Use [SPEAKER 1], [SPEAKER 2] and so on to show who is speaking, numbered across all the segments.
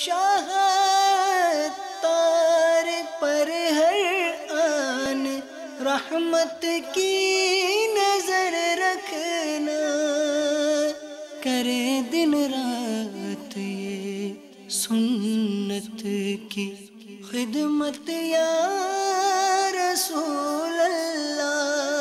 [SPEAKER 1] شاہ تار پر ہر آن رحمت کی نظر رکھنا، کرے دن رات یہ سنت کی خدمت یا رسول اللہ۔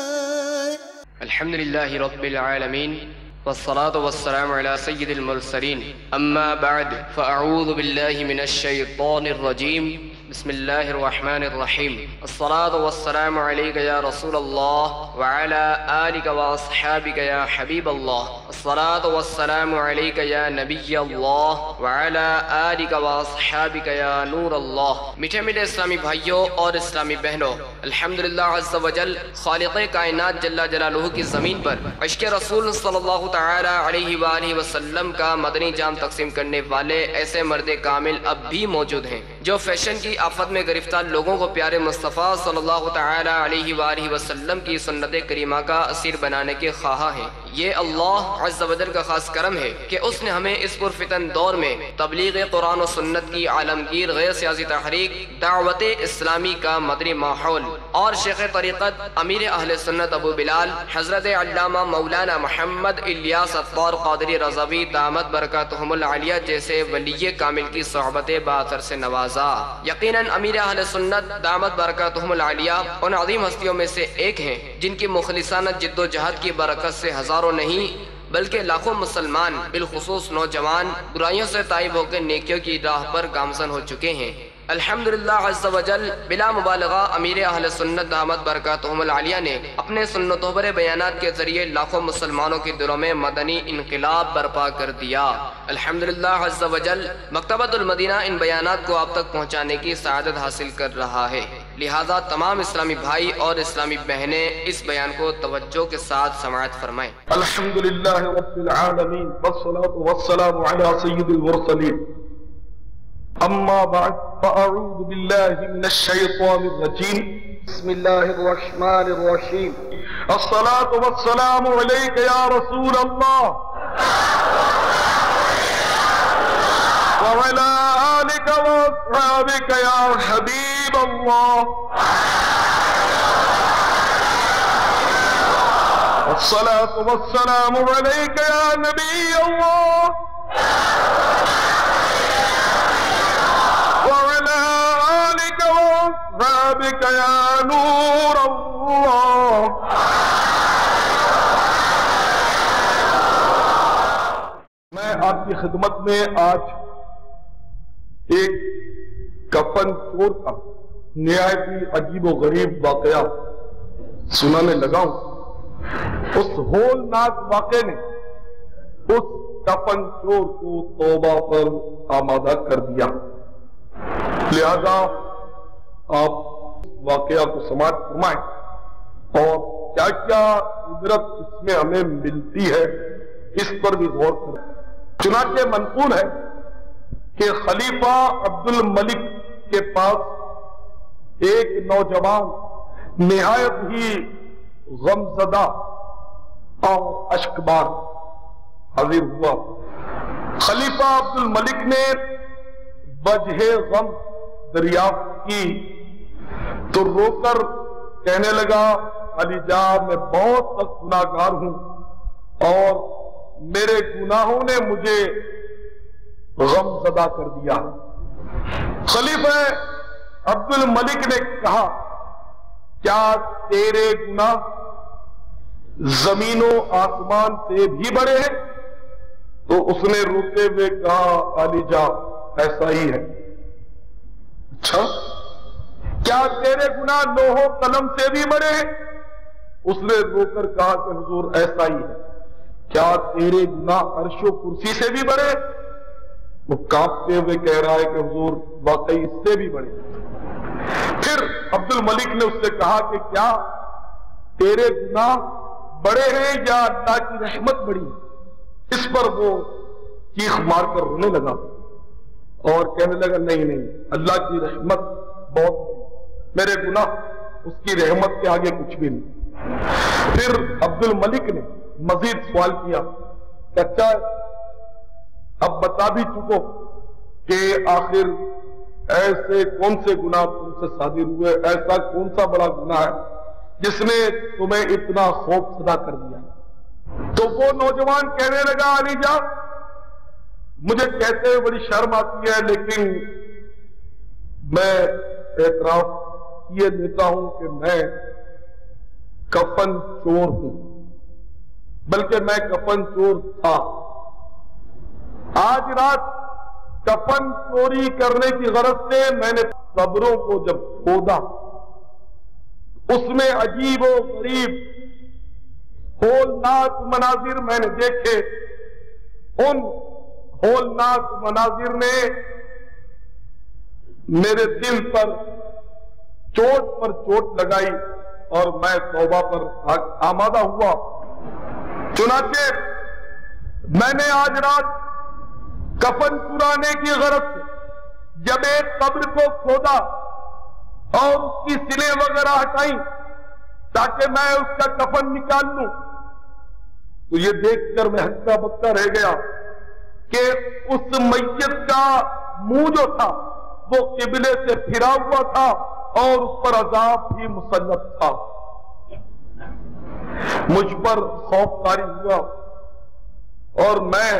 [SPEAKER 2] الحمدللہ رب العالمین والصلاة والسلام على سید المرسلین، اما بعد فاعوذ باللہ من الشیطان الرجیم، بسم اللہ الرحمن الرحیم۔ الصلاة والسلام علیک یا رسول اللہ وعلى آلک واصحابک یا حبیب اللہ، الصلاة والسلام علیک یا نبی اللہ وعلى آلک واصحابک یا نور اللہ۔ میٹھے میٹھے اسلامی بھائیوں اور اسلامی بہنوں، الحمدللہ عز و جل خالق کائنات جل جلالہ کی زمین پر عشق رسول صلی اللہ تعالی علیہ وآلہ وسلم کا مدنی جام تقسیم کرنے والے ایسے مرد کامل اب بھی موجود ہیں جو فیشن کی آفت میں گرفتار لوگوں کو پیارے مصطفیٰ صلی اللہ تعالی علیہ وآلہ وسلم کی سنت کریمہ کا اسیر بنانے کے خواہاں ہیں۔ یہ اللہ عز و جل کا خاص کرم ہے کہ اس نے ہمیں اس پرفتن دور میں تبلیغ قرآن و سنت کی عالمگیر غیر سیاسی تحریک دعوت اسلامی کا مدنی ماحول اور شیخ طریقت امیر اہل سنت ابو بلال حضرت علامہ مولانا محمد الیاس عطار قادری رضوی دامت برکاتہم العالیہ جیسے ولی کامل کی صحبت باثر سے نوازا۔ یقیناً امیر اہل سنت دامت برکاتہم العالیہ ان عظیم ہستیوں میں سے ایک ہیں جن کی مخلصانہ جد و جہد کی برکت سے ہزاروں نہیں بلکہ لاکھوں مسلمان بالخصوص نوجوان برائیوں سے تائب ہو کے نیکیوں کی راہ پر گامزن ہو چکے ہیں۔ الحمدللہ عز و جل بلا مبالغہ امیر اہل سنت دامت برکاتہم العالیہ نے اپنے سنتوں پر بیانات کے ذریعے لاکھوں مسلمانوں کے دلوں میں مدنی انقلاب برپا کر دیا۔ الحمدللہ عز و جل مکتبۃ المدینہ ان بیانات کو آپ تک پہنچانے کی سعادت حاصل کر رہا ہے، لہذا تمام اسلامی بھائی اور اسلامی بہنیں اس بیان کو توجہ کے ساتھ سماعت فرمائیں۔
[SPEAKER 3] الحمدللہ رب العالمین والصلاة والسلام علی سید المرسلین، اما بعد فاعوذ باللہ من الشیطان الرجیم، بسم اللہ الرحمن الرحیم۔ الصلاة والسلام علیک یا رسول اللہ وعلى آلك وأصحابك يا حبيب الله، والصلاة والسلام عليك يا نبي الله وعلى آلك وأصحابك يا نور الله۔ میں آپ کی خدمت میں آج ایک کفن چور کا نہایت ہی عجیب و غریب واقعہ سنانے لگا ہوں۔ اس ہولناک واقعے نے اس کفن چور کو توبہ پر آمادہ کر دیا، لہذا آپ واقعہ کو سماعت فرمائیں اور کیا کیا عبرت اس میں ہمیں ملتی ہے اس پر بھی غور کریں۔ چنانچہ منقول ہے کہ خلیفہ عبد الملک کے پاس ایک نوجوان نہایت ہی غمزدہ اور اشکبار حاضر ہوا۔ خلیفہ عبد الملک نے وجہ غم دریافت کی تو رو کر کہنے لگا، علی جان میں بہت سخت گناہگار ہوں اور میرے گناہوں نے مجھے غم زدہ کر دیا۔ خلیفہ عبد الملک نے کہا، کیا تیرے گناہ زمین و آسمان سے بھی بڑے ہیں؟ تو اس نے روتے ہوئے کہا، علی جا ایسا ہی ہے۔ اچھا، کیا تیرے گناہ لوح و قلم سے بھی بڑے ہیں؟ اس نے رو کر کہا کہ حضور ایسا ہی ہے۔ کیا تیرے گناہ عرش و کرسی سے بھی بڑے؟ وہ کانپتے ہوئے کہہ رہا ہے کہ حضور واقعی اس سے بھی بڑے۔ پھر عبد الملک نے اس سے کہا کہ کیا تیرے گناہ بڑے ہیں یا اللہ کی رحمت بڑی؟ اس پر وہ چیخ مار کر رونے لگا اور کہنے لگا، نہیں نہیں، اللہ کی رحمت بہت بڑی، میرے گناہ اس کی رحمت کے آگے کچھ بھی نہیں۔ پھر عبد الملک نے مزید سوال کیا، اچھا اب بتا بھی چکو کہ آخر ایسے کون سے گناہ تم سے صادر ہوئے، ایسا کون سا بڑا گناہ ہے جس نے تمہیں اتنا خوف زدہ کر دیا؟ تو وہ نوجوان کہنے لگا علی جان مجھے کہتے ہوئے بڑی شرم آتی ہے، لیکن میں اعتراف کیے دیتا ہوں کہ میں کفن چور ہوں، بلکہ میں کفن چور تھا۔ آج رات کفن چوری کرنے کی غرض سے میں نے قبروں کو جب کھودا، اس میں عجیب و غریب ہولناک مناظر میں نے دیکھے۔ ان ہولناک مناظر نے میرے دل پر چوٹ لگائی اور میں توبہ پر آمادہ ہوا۔ چنانچہ میں نے آج رات کفن چرانے کی غرض سے جب ایک قبر کو کھودا اور اس کی سلیں وغیرہ ہٹائیں تاکہ میں اس کا کفن نکال لوں، تو یہ دیکھ کر میں ہکا بکا رہ گیا کہ اس میت کا منہ جو تھا وہ قبلے سے پھرا ہوا تھا اور اس پر عذاب بھی مسلط تھا۔ مجھ پر خوف طاری ہوا اور میں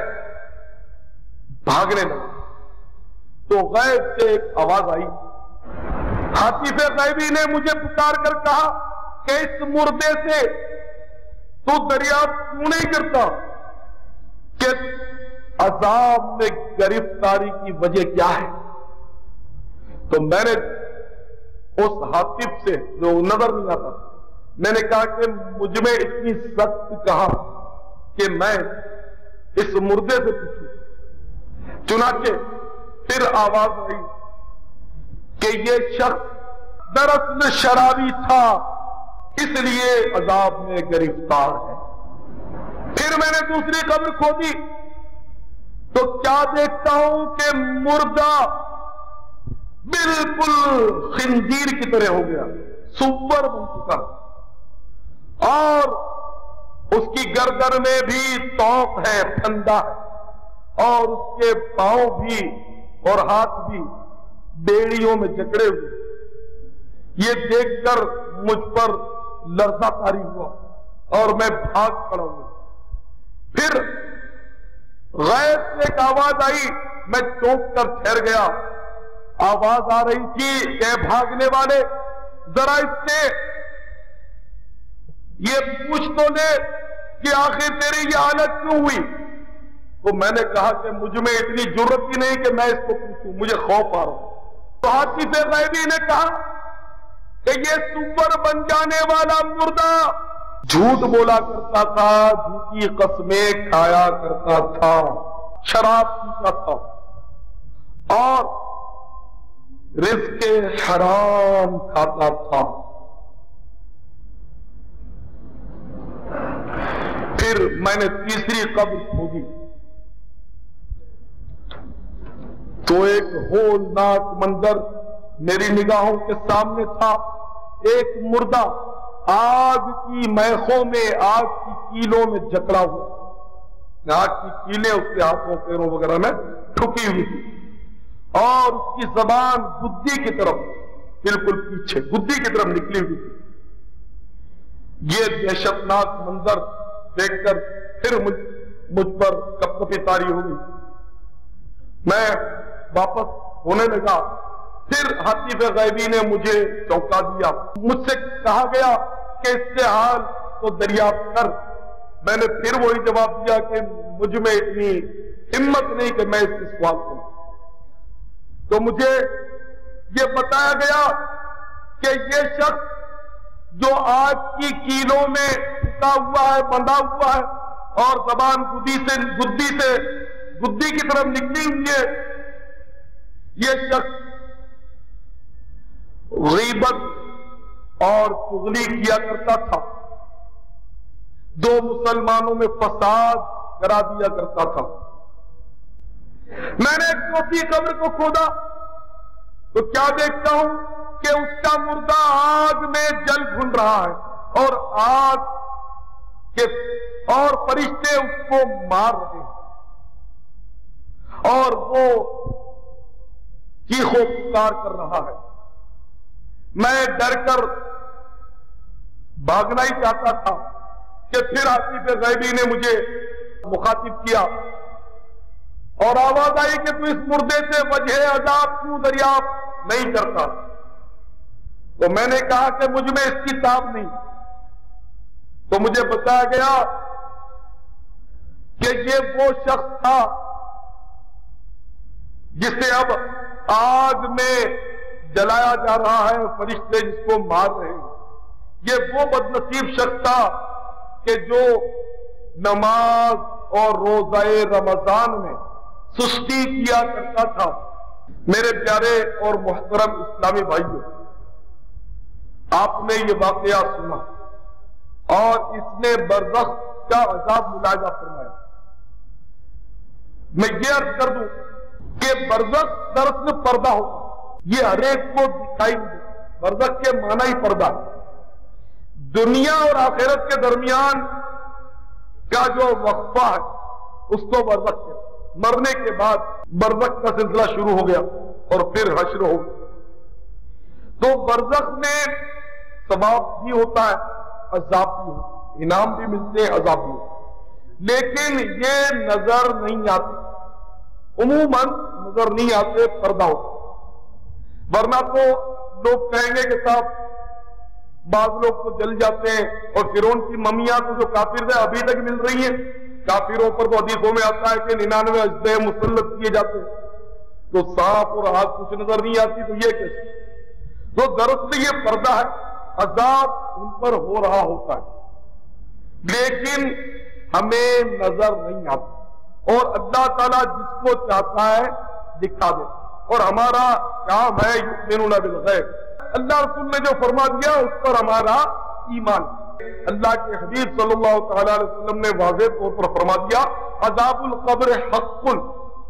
[SPEAKER 3] بھاگنے لگا تو غیب سے ایک آواز آئی۔ حاطف غیبی نے مجھے پکار کر کہا کہ اس مردے سے تو دریافت کیوں نہیں کرتا کہ عذاب میں گرفتاری کی وجہ کیا ہے؟ تو میں نے اس حاطف سے جو نظر نہیں آتا میں نے کہا کہ مجھ میں اتنی سخت کہا کہ میں اس مردے سے پوچھوں۔ چنانچہ پھر آواز آئی کہ یہ شخص دراصل شرابی تھا اس لیے عذاب میں گرفتار ہے۔ پھر میں نے دوسری قبر کھودی تو کیا دیکھتا ہوں کہ مردہ بالکل خنزیر کی طرح ہو گیا، سور بن چکا، اور اس کی گردن میں بھی توق ہے، پھندا ہے، اور اس کے پاؤں بھی اور ہاتھ بھی بیڑیوں میں جکڑے ہوئے۔ یہ دیکھ کر مجھ پر لرزہ طاری ہوا اور میں بھاگ پڑا ہوا۔ پھر غیب سے ایک آواز آئی، میں چونک کر ٹھہر گیا۔ آواز آ رہی تھی کہ بھاگنے والے ذرا اس سے یہ پوچھ تو لے کہ آخر تیری یہ حالت کیوں ہوئی؟ تو میں نے کہا کہ مجھ میں اتنی جرت ہی نہیں کہ میں اس کو پوچھوں، مجھے خوف آ رہا۔ تو حاطف غیبی نے کہا کہ یہ سور بن جانے والا مردہ جھوٹ بولا کرتا تھا، جھوٹی قسمیں کھایا کرتا تھا، شراب پیتا تھا اور رزق حرام کھاتا تھا۔ پھر میں نے تیسری قبر کھودی تو ایک ہولناک منظر میری نگاہوں کے سامنے تھا۔ ایک مردہ آگ کی میخوں میں، آگ کی کیلوں میں جکڑا ہوا، آگ کی کیلیں اس کے ہاتھوں پیروں وغیرہ میں ٹھکی ہوئی تھی اور اس کی زبان گدی کی طرف بالکل پیچھے گدی کی طرف نکلی ہوئی تھی۔ یہ دہشتناک منظر دیکھ کر پھر مجھ پر کپ کپی طاری ہو گئی۔ میں واپس ہونے لگا، پھر حاطف غیبی نے مجھے چونکا دیا۔ مجھ سے کہا گیا کہ اس سے حال تو دریافت کر۔ میں نے پھر وہی جواب دیا کہ مجھ میں اتنی ہمت نہیں کہ میں اس سے سوال کروں۔ تو مجھے یہ بتایا گیا کہ یہ شخص جو آگ کی کیلوں میں پھٹا ہوا ہے، بندھا ہوا ہے اور زبان گدی کی طرف نکلی ہوئی ہے، یہ شخص غیبت اور چغلی کیا کرتا تھا، دو مسلمانوں میں فساد کرا دیا کرتا تھا۔ میں نے ایک چوتھی قبر کو کھودا تو کیا دیکھتا ہوں کہ اس کا مردہ آگ میں جل بھن رہا ہے اور آگ کے اور فرشتے اس کو مار رہے ہیں اور وہ چیخ و پکار کر رہا ہے. میں ڈر کر بھاگنا ہی چاہتا تھا کہ پھر عاطف غیبی نے مجھے مخاطب کیا اور آواز آئی کہ تو اس مردے سے وجہ عذاب کیوں دریافت نہیں کرتا. تو میں نے کہا کہ مجھ میں اس کی تاب نہیں. تو مجھے بتایا گیا کہ یہ وہ شخص تھا جسے اب آگ میں جلایا جا رہا ہے, فرشتے جس کو مار رہے ہیں. یہ وہ بدنصیب شخص تھا کہ جو نماز اور روزہ رمضان میں سستی کیا کرتا تھا. میرے پیارے اور محترم اسلامی بھائیوں, آپ نے یہ واقعہ سنا اور اس نے برزخ کا عذاب ملاحظہ فرمایا. میں یہ عرض کر دوں کہ برزخ دراصل پردہ ہوتا, یہ ہر ایک کو دکھائی نہیں دیتا. برزخ کے معنی ہی پردہ ہے. دنیا اور آخرت کے درمیان کا جو وقفہ ہے اس کو برزخ کہتے ہیں. مرنے کے بعد برزخ کا سلسلہ شروع ہو گیا اور پھر حشر ہو گیا. تو برزخ میں ثواب بھی ہوتا ہے, عذاب بھی ہوتا ہے, انعام بھی ملتے ہیں, عذاب بھی ہوتا ہے. لیکن یہ نظر نہیں آتے, عموماً نظر نہیں آتے, پردہ ہوتا. ورنہ تو لوگ کہیں گے کہ صاحب بعض لوگ تو جل جاتے ہیں اور فرعون کی ممیاں تو جو کافر تھے ابھی تک مل رہی ہیں. کافروں پر تو حدیثوں میں آتا ہے کہ 99 اژدھے مسلط کیے جاتے, تو سانپ اور آگ کچھ نظر نہیں آتی, تو یہ کیسے؟ تو دراصل یہ پردہ ہے, عذاب ان پر ہو رہا ہوتا ہے لیکن ہمیں نظر نہیں آتا. اور اللہ تعالیٰ جس کو چاہتا ہے دکھا دے, اور ہمارا کام ہے یؤمنون بالغیب. اللہ رسول نے جو فرما دیا اس پر ہمارا ایمان. اللہ کے حبیب صلی اللہ تعالی علیہ وسلم نے واضح طور پر فرما دیا عذاب القبر حق,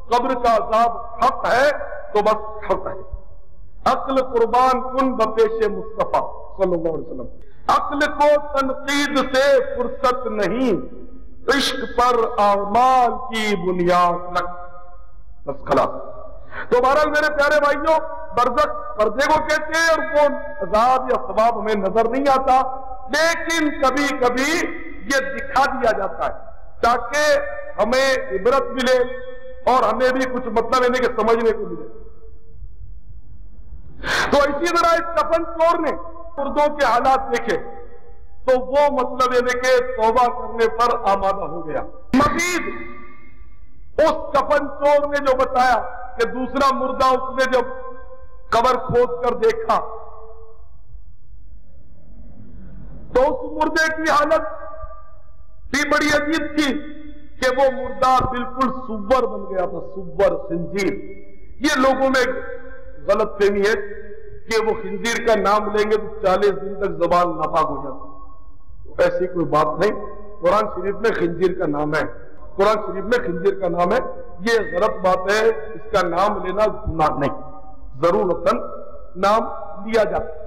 [SPEAKER 3] قبر کا عذاب حق ہے تو بس حق ہے. عقل قربان کن بپیش مصطفیٰ صلی اللہ علیہ وسلم. عقل کو تنقید سے فرصت نہیں, عشق پر اعمال کی بنیاد رکھ, بس خلاص. تو بہرحال میرے پیارے بھائیوں, برزخ پردے کو کہتے ہیں اور وہ عذاب یا ثواب ہمیں نظر نہیں آتا, لیکن کبھی کبھی یہ دکھا دیا جاتا ہے تاکہ ہمیں عبرت ملے اور ہمیں بھی کچھ مطلب یعنی کہ سمجھنے کو ملے. تو اسی طرح اس کفن چور نے مردوں کے حالات دیکھے تو وہ مطلب یعنی کہ توبہ کرنے پر آمادہ ہو گیا. مزید اس کفن چور نے جو بتایا کہ دوسرا مردہ اس نے جب قبر کھود کر دیکھا تو اس مردے کی حالت بھی بڑی عجیب تھی کہ وہ مردہ بالکل سور بن گیا تھا, سور, خنزیر. یہ لوگوں میں غلط فہمی ہے کہ وہ خنزیر کا نام لیں گے تو 40 دن تک زبان ناپاک ہو جاتی. ایسی کوئی بات نہیں. قرآن شریف میں خنزیر کا نام ہے, قرآن شریف میں خنزیر کا نام ہے. یہ غلط بات ہے, اس کا نام لینا گناہ نہیں, ضرورتاً نام لیا جاتا.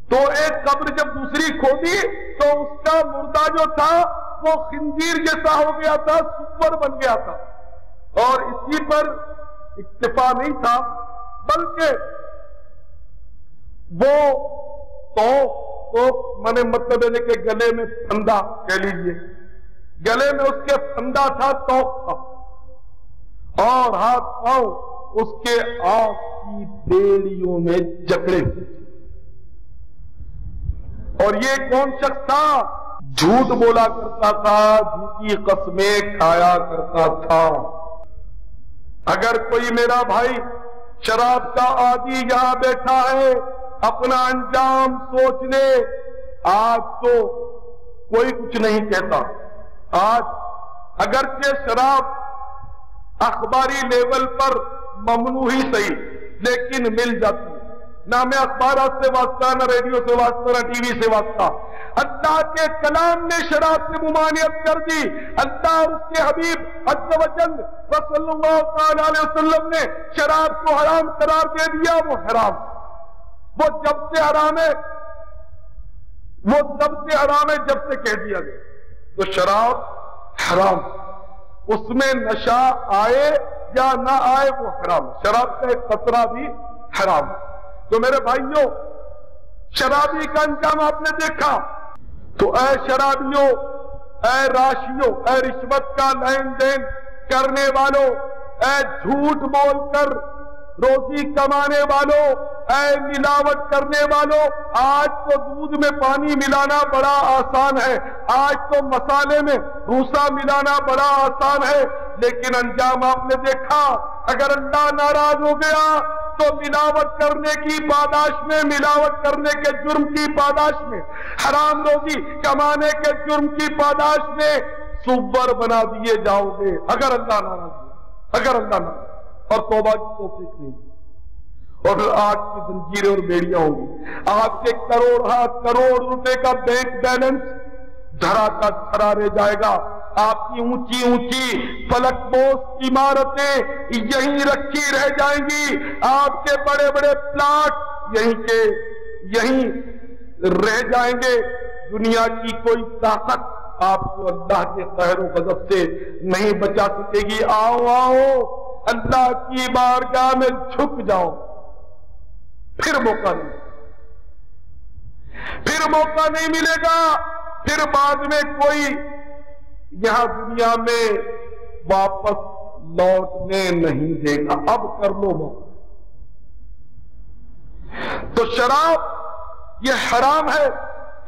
[SPEAKER 3] تو ایک قبر جب دوسری کھودی تو اس کا مردہ جو تھا وہ خنزیر جیسا ہو گیا تھا, سور بن گیا تھا. اور اسی پر اکتفا نہیں تھا بلکہ وہ تو مطلب ہے کہ گلے میں پھندا کہہ لیجئے, گلے میں اس کے پھندا تھا, توق تھا, اور ہاتھ پاؤں اس کے آنکھ کی بیڑیوں میں جکڑے ہوئے. اور یہ کون شخص تھا؟ جھوٹ بولا کرتا تھا, جھوٹی قسمیں کھایا کرتا تھا. اگر کوئی میرا بھائی شراب کا عادی یہاں بیٹھا ہے, اپنا انجام سوچ لے. آج تو کوئی کچھ نہیں کہتا. آج اگرچہ شراب اخباری لیول پر ممنوع ہی صحیح لیکن مل جاتی ہے. نہ میں اخبارات سے واسطہ, نہ ریڈیو سے واسطہ, نہ ٹی وی سے واسطہ. اللہ کے کلام نے شراب سے ممانعت کر دی. اللہ اور اس کے حبیب عز و جل صلی اللہ تعالی علیہ وسلم نے شراب کو حرام قرار دے دیا. وہ حرام, وہ جب سے حرام ہے, وہ تب سے حرام ہے جب سے کہہ دیا گیا. تو شراب حرام, اس میں نشہ آئے یا نہ آئے وہ حرام ہے. شراب کا ایک قطرہ بھی حرام ہے. تو میرے بھائیوں، شرابی کا انجام آپ نے دیکھا. تو اے شرابیوں، اے راشیوں، اے رشوت کا لین دین کرنے والوں، اے جھوٹ بول کر روزی کمانے والوں، اے ملاوٹ کرنے والوں، آج تو دودھ میں پانی ملانا بڑا آسان ہے، آج تو مسالے میں بھوسا ملانا بڑا آسان ہے، لیکن انجام آپ نے دیکھا. اگر اللہ ناراض ہو گیا تو ملاوٹ کرنے کی پاداش میں، ملاوٹ کرنے کے جرم کی پاداش میں، حرام روزی کمانے کے جرم کی پاداش میں سور بنا دیے جاؤ گے اگر اللہ ناراض ہو. اگر اللہ ناراض اور توبہ کی توفیق نہیں، اور پھر آگ کی زنجیریں اور بیڑیاں ہوں گی. آپ کے کروڑ روپے کا بینک بیلنس دھرا کا دھرا رہ جائے گا. آپ کی اونچی اونچی فلک بوس عمارتیں یہیں رکھی رہ جائیں گی. آپ کے بڑے بڑے پلاٹ یہیں رہ جائیں گے. دنیا کی کوئی طاقت آپ کو اللہ کے قہر و غضب سے نہیں بچا سکے گی. آؤ اللہ کی بارگاہ میں جھک جاؤ. پھر موقع نہیں ملے گا. پھر بعد میں کوئی یہاں دنیا میں واپس لوٹنے نہیں دے گا. اب کر لو موقع. تو شراب یہ حرام ہے،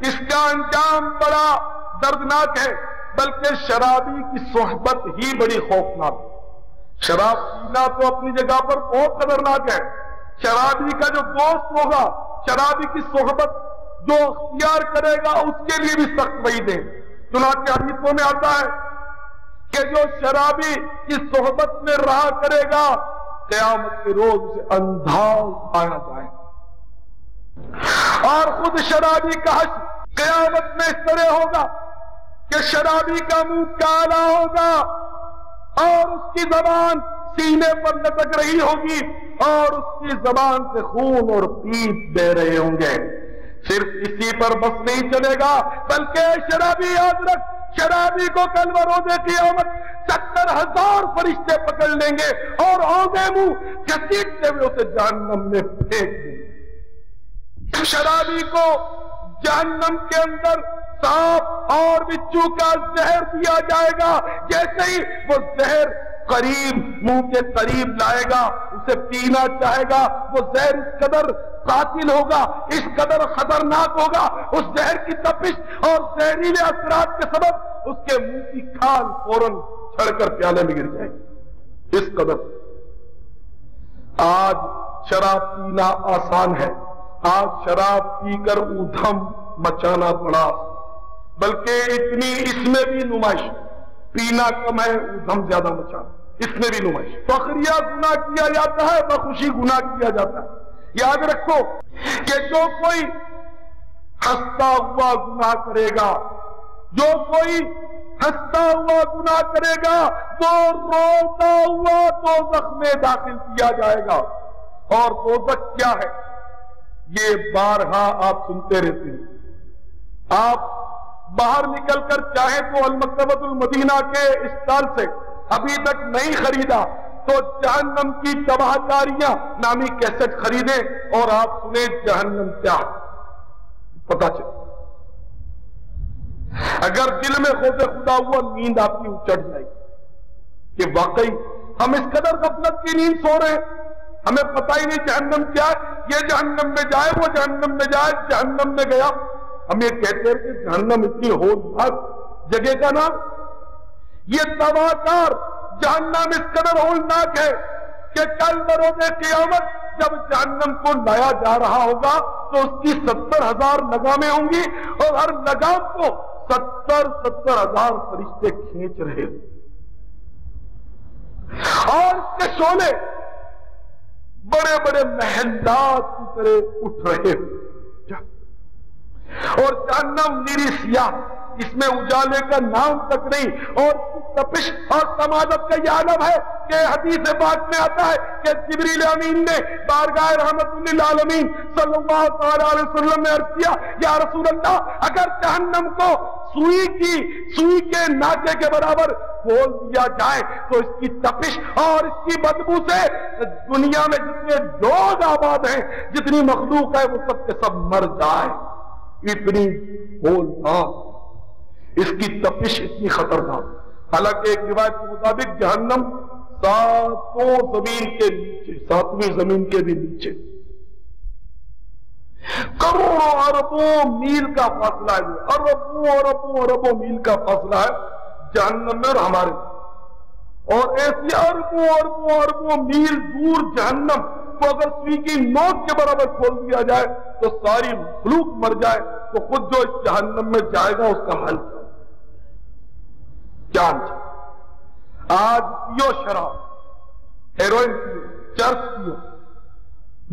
[SPEAKER 3] اس کا انجام بڑا دردناک ہے، بلکہ شرابی کی صحبت ہی بڑی خوفناک ہے. شراب پینا تو اپنی جگہ پر بہت خطرناک ہے. شرابی کا جو دوست ہوگا، شرابی کی صحبت جو اختیار کرے گا، اس کے لیے بھی سخت وعیدیں. چنانچہ حدیثوں میں آتا ہے کہ جو شرابی کی صحبت میں رہا کرے گا، قیامت کے روز اسے اندھا اٹھایا جائے گا. اور خود شرابی کا حشر قیامت میں اس طرح ہوگا کہ شرابی کا منہ کالا ہوگا اور اس کی زبان سینے پر لٹک رہی ہوگی اور اس کی زبان سے خون اور پیپ بہ رہے ہوں گے. صرف اسی پر بس نہیں چلے گا، بلکہ شرابی یاد رکھ، شرابی کو کل بروز قیامت 70,000 فرشتے پکڑ لیں گے اور اوندے منہ گھسیٹتے ہوئے اسے جہنم میں پھینک دیں گے. شرابی کو جہنم کے اندر سانپ اور بچھو کا زہر دیا جائے گا. جیسے ہی وہ زہر قریب منہ کے قریب لائے گا، اسے پینا چاہے گا، وہ زہر اس قدر قاتل ہوگا، اس قدر خطرناک ہوگا، اس زہر کی تپش اور زہریلے اثرات کے سبب اس کے منہ کی کھال فوراً چھڑ کر پیالے میں گر جائے گی. اس قدر آج شراب پینا آسان ہے. آج شراب پی کر ادھم مچانا پڑا، بلکہ اتنی اس میں بھی نمائش. پینا کم ہے، ادھم زیادہ مچانا، اس میں بھی نمائش. فخریہ گناہ کیا جاتا ہے، بخوشی گناہ کیا جاتا ہے. یاد رکھو کہ جو کوئی ہنستا ہوا گناہ کرے گا، جو کوئی ہنستا ہوا گناہ کرے گا، وہ روتا ہوا دوزخ میں داخل کیا جائے گا. اور دوزخ کیا ہے یہ بارہا آپ سنتے رہتے ہیں. آپ باہر نکل کر چاہے تو المکتبۃ المدینہ کے اسٹال سے ابھی تک نہیں خریدا تو جہنم کی تباہ کاریاں نامی کیسٹ خریدیں اور آپ سنیں جہنم کیا پتہ چلے. اگر دل میں خوف خدا ہوا، نیند آپ کی چڑھ جائے گی کہ واقعی ہم اس قدر غفلت کی نیند سو رہے ہیں، ہمیں پتہ ہی نہیں جہنم کیا ہے. یہ جہنم میں جائے، وہ جہنم میں جائے، جہنم میں گیا. ہم یہ کہتے ہیں کہ جہنم اتنی ہولناک جگہ کا نام. یہ تباہ کار جہنم اس قدر ہولناک ہے کہ کل بروز قیامت جب جہنم کو لایا جا رہا ہوگا تو اس کی 70,000 لگامیں ہوں گی اور ہر لگام کو 70,000 فرشتے کھینچ رہے ہوں اور اس کے شعلے بڑے بڑے محلات کی طرح اٹھ رہے ہوں. اور جہنم نیری سیاہ، اس میں اجالے کا نام تک نہیں، اور تپش اور سماجت کا یہ عالم ہے کہ حدیث پاک میں آتا ہے کہ جبریل امین نے بارگاہ رحمت للعالمین صلی اللہ علیہ وسلم نے عرض کیا، یا رسول اللہ، اگر جہنم کو سوئی کے ناکے کے برابر کھول دیا جائے تو اس کی تپش اور اس کی بدبو سے دنیا میں جتنے لوگ آباد ہیں، جتنی مخلوق ہے، وہ سب کے سب مر جائے. اتنی ہولناک، اس کی تپش اتنی خطرناک. حالانکہ ایک روایت کے مطابق جہنم ساتویں زمین کے بھی نیچے کروڑوں اربوں میل کا فاصلہ ہے. اربوں میل کا فاصلہ ہے جہنم میں اور ہمارے. اور ایسی اربوں میل دور جہنم کو اگر سوئی کی نوک کے برابر کھول دیا جائے تو ساری مخلوق مر جائے تو خود جو اس جہنم میں جائے گا اس کا حل کیا؟ آج پیو شراب، ہیروئن پیو، چرس پیو،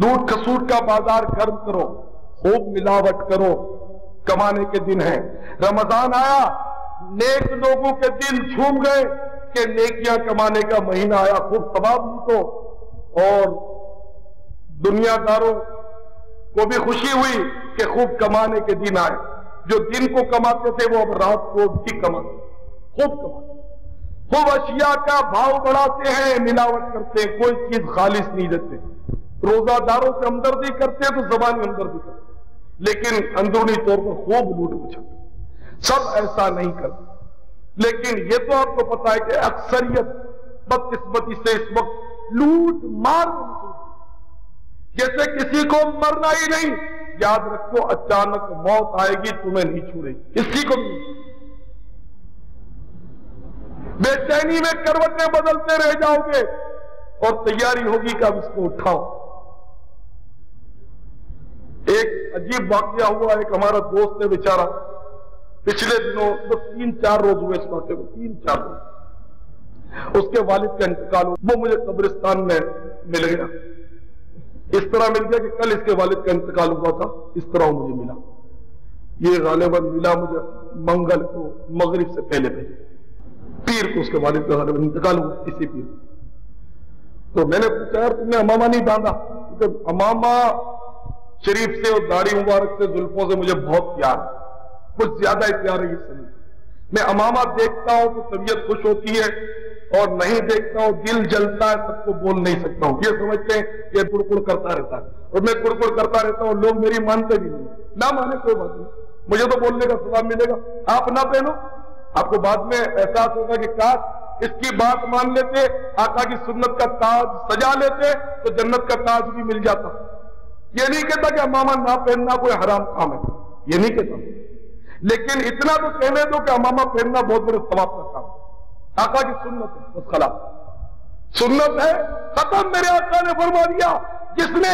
[SPEAKER 3] لوٹ کھسوٹ کا بازار گرم کرو، خوب ملاوٹ کرو، کمانے کے دن ہیں. رمضان آیا، نیک لوگوں کے دل جھوم گئے کہ نیکیاں کمانے کا مہینہ آیا، خوب ثواب لوٹو. اور دنیا داروں کو بھی خوشی ہوئی کہ خوب کمانے کے دن آئے. جو دن کو کماتے تھے وہ اب رات کو بھی کماتے، خوب کماتے، خوب اشیاء کا بھاؤ بڑھاتے ہیں، ملاوٹ کرتے ہیں، کوئی چیز خالص نہیں دیتے. روزہ داروں سے ہمدردی کرتے ہیں تو زبانی ہمدردی کرتے ہیں، لیکن اندرونی طور پر خوب لوٹ مچھتے. سب ایسا نہیں کرتے، لیکن یہ تو آپ کو پتا ہے کہ اکثریت بدقسمتی سے اس وقت لوٹ مار جیسے کسی کو مرنا ہی نہیں. یاد رکھو اچانک موت آئے گی، تمہیں نہیں چھوڑے گی، کسی کو نہیں. بے چینی میں کروٹیں بدلتے رہ جاؤ گے اور تیاری ہوگی کہ اب اس کو اٹھاؤ. ایک عجیب واقعہ ہوا. ایک ہمارا دوست ہے بیچارہ، پچھلے دنوں بس 3-4 روز ہوئے اس واقعے کو، 3-4 روز. اس کے والد کا انتقال ہوا. وہ مجھے قبرستان میں مل گیا. اس طرح مل گیا کہ کل اس کے والد کا انتقال ہوا تھا، اس طرح وہ مجھے ملا. یہ غالباً ملا مجھے منگل کو مغرب سے پہلے پیر کو اس کے والد کا غالباً انتقال ہوا، اسی پیر. تو میں نے پوچھا یار تم نے امامہ نہیں باندھا؟ کیونکہ امامہ شریف سے اور داڑھی مبارک سے، زلفوں سے مجھے بہت پیار ہے، کچھ زیادہ ہی پیار ہے. اس سے میں امامہ دیکھتا ہوں تو طبیعت خوش ہوتی ہے، اور نہیں دیکھتا ہوں دل جلتا ہے. سب کو بول نہیں سکتا ہوں، یہ سمجھتے ہیں یہ کڑکڑ کرتا رہتا ہے، اور میں کڑکڑ کرتا رہتا ہوں. لوگ میری مانتے بھی نہیں، نہ مانے کوئی بات نہیں، مجھے تو بولنے کا ثواب ملے گا. آپ نہ پہنو، آپ کو بعد میں احساس ہوگا کہ کاش اس کی بات مان لیتے، آقا کی سنت کا تاج سجا لیتے تو جنت کا تاج بھی مل جاتا. یہ نہیں کہتا کہ امامہ نہ پہننا کوئی حرام کام ہے، یہ نہیں کہتا، لیکن اتنا تو کہنے دو کہ امامہ پہننا بہت بڑے ثواب کا کام ہے. آقا کی سنت ہے، بس خلاص سنت ہے، ختم. میرے آقا نے فرما دیا جس نے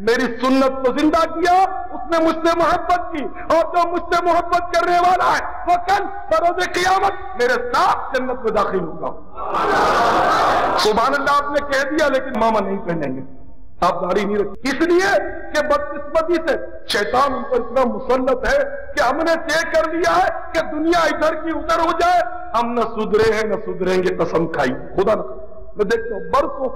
[SPEAKER 3] میری سنت کو زندہ کیا اس نے مجھ سے محبت کی، اور جو مجھ سے محبت کرنے والا ہے وہ کل بروز قیامت میرے ساتھ جنت میں داخل ہوگا. سبحان اللہ. آپ نے کہہ دیا لیکن امامہ نہیں پہنیں گے، آپ داڑھی نہیں رکھیں، اس لیے کہ بدقسمتی سے شیطان ان پر اتنا مسلط ہے کہ ہم نے طے کر لیا ہے کہ دنیا ادھر کی ادھر ہو جائے، ہم نہ سدھرے ہیں نہ سدھریں گے. قسم کھائی خدا نہ. میں دیکھتا ہوں برسوں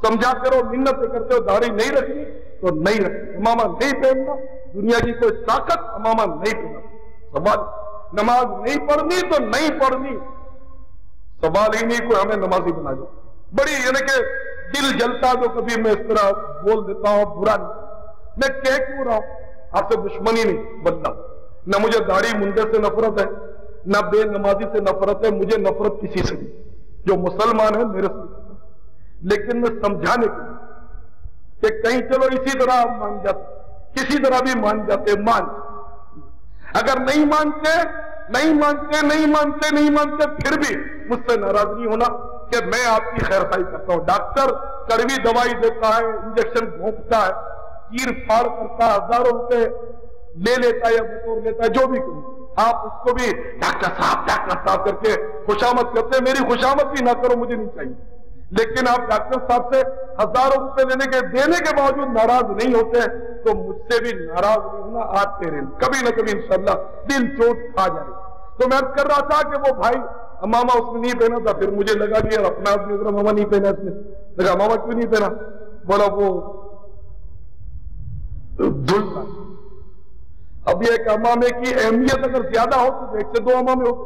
[SPEAKER 3] سمجھاتے رہو، منتیں کرتے ہو، داڑھی نہیں رکھنی تو نہیں رکھنی، امامہ نہیں پہننا. دنیا کی کوئی طاقت امامہ نہیں پہننا. سوال نماز نہیں پڑھنی تو نہیں پڑھنی، سوال ہی نہیں کوئی ہمیں نمازی بنا دے. بڑی یعنی کہ دل جلتا جو کبھی میں اس طرح بول دیتا ہوں، برا نہیں. میں کہہ کیوں رہا ہوں؟ آپ سے دشمنی نہیں بدلا، نہ مجھے داڑھی منڈے سے نفرت ہے، نہ بے نمازی سے نفرت ہے. مجھے نفرت کسی سے نہیں، جو مسلمان ہے میرے سے. لیکن میں سمجھانے کے لیے کہ کہیں چلو اسی طرح آپ مان جاتے، کسی طرح بھی مان جاتے، اگر نہیں مانتے پھر بھی مجھ سے ناراض نہیں ہونا کہ میں آپ کی خیر خواہی کرتا ہوں. ڈاکٹر کڑوی دوائی دیتا ہے، انجیکشن گھونپتا ہے، چیر پھاڑ کرتا ہے، ہزاروں روپے لے لیتا ہے یا بطور لیتا ہے، جو بھی کروں، آپ اس کو بھی ڈاکٹر صاحب کر کے خوشامد کرتے ہیں. میری خوشامد بھی نہ کرو، مجھے نہیں چاہیے، لیکن آپ ڈاکٹر صاحب سے ہزاروں روپے دینے کے باوجود ناراض نہیں ہوتے تو مجھ سے بھی ناراض نہیں ہونا. آتے رہے کبھی نہ کبھی انشاءاللہ دل چوٹ کھا جائے. تو میں کر رہا تھا کہ وہ بھائی امامہ اس نے نہیں پہنا تھا، پھر مجھے لگا کہ یار اپنا آدمی اگر امامہ نہیں پہنا، اس نے لگا امامہ کیوں نہیں پہنا؟ بولا وہ دھل تھا. اب یہ ایک امامے کی اہمیت اگر زیادہ ہو تو 1 سے 2 امامے ہوتے،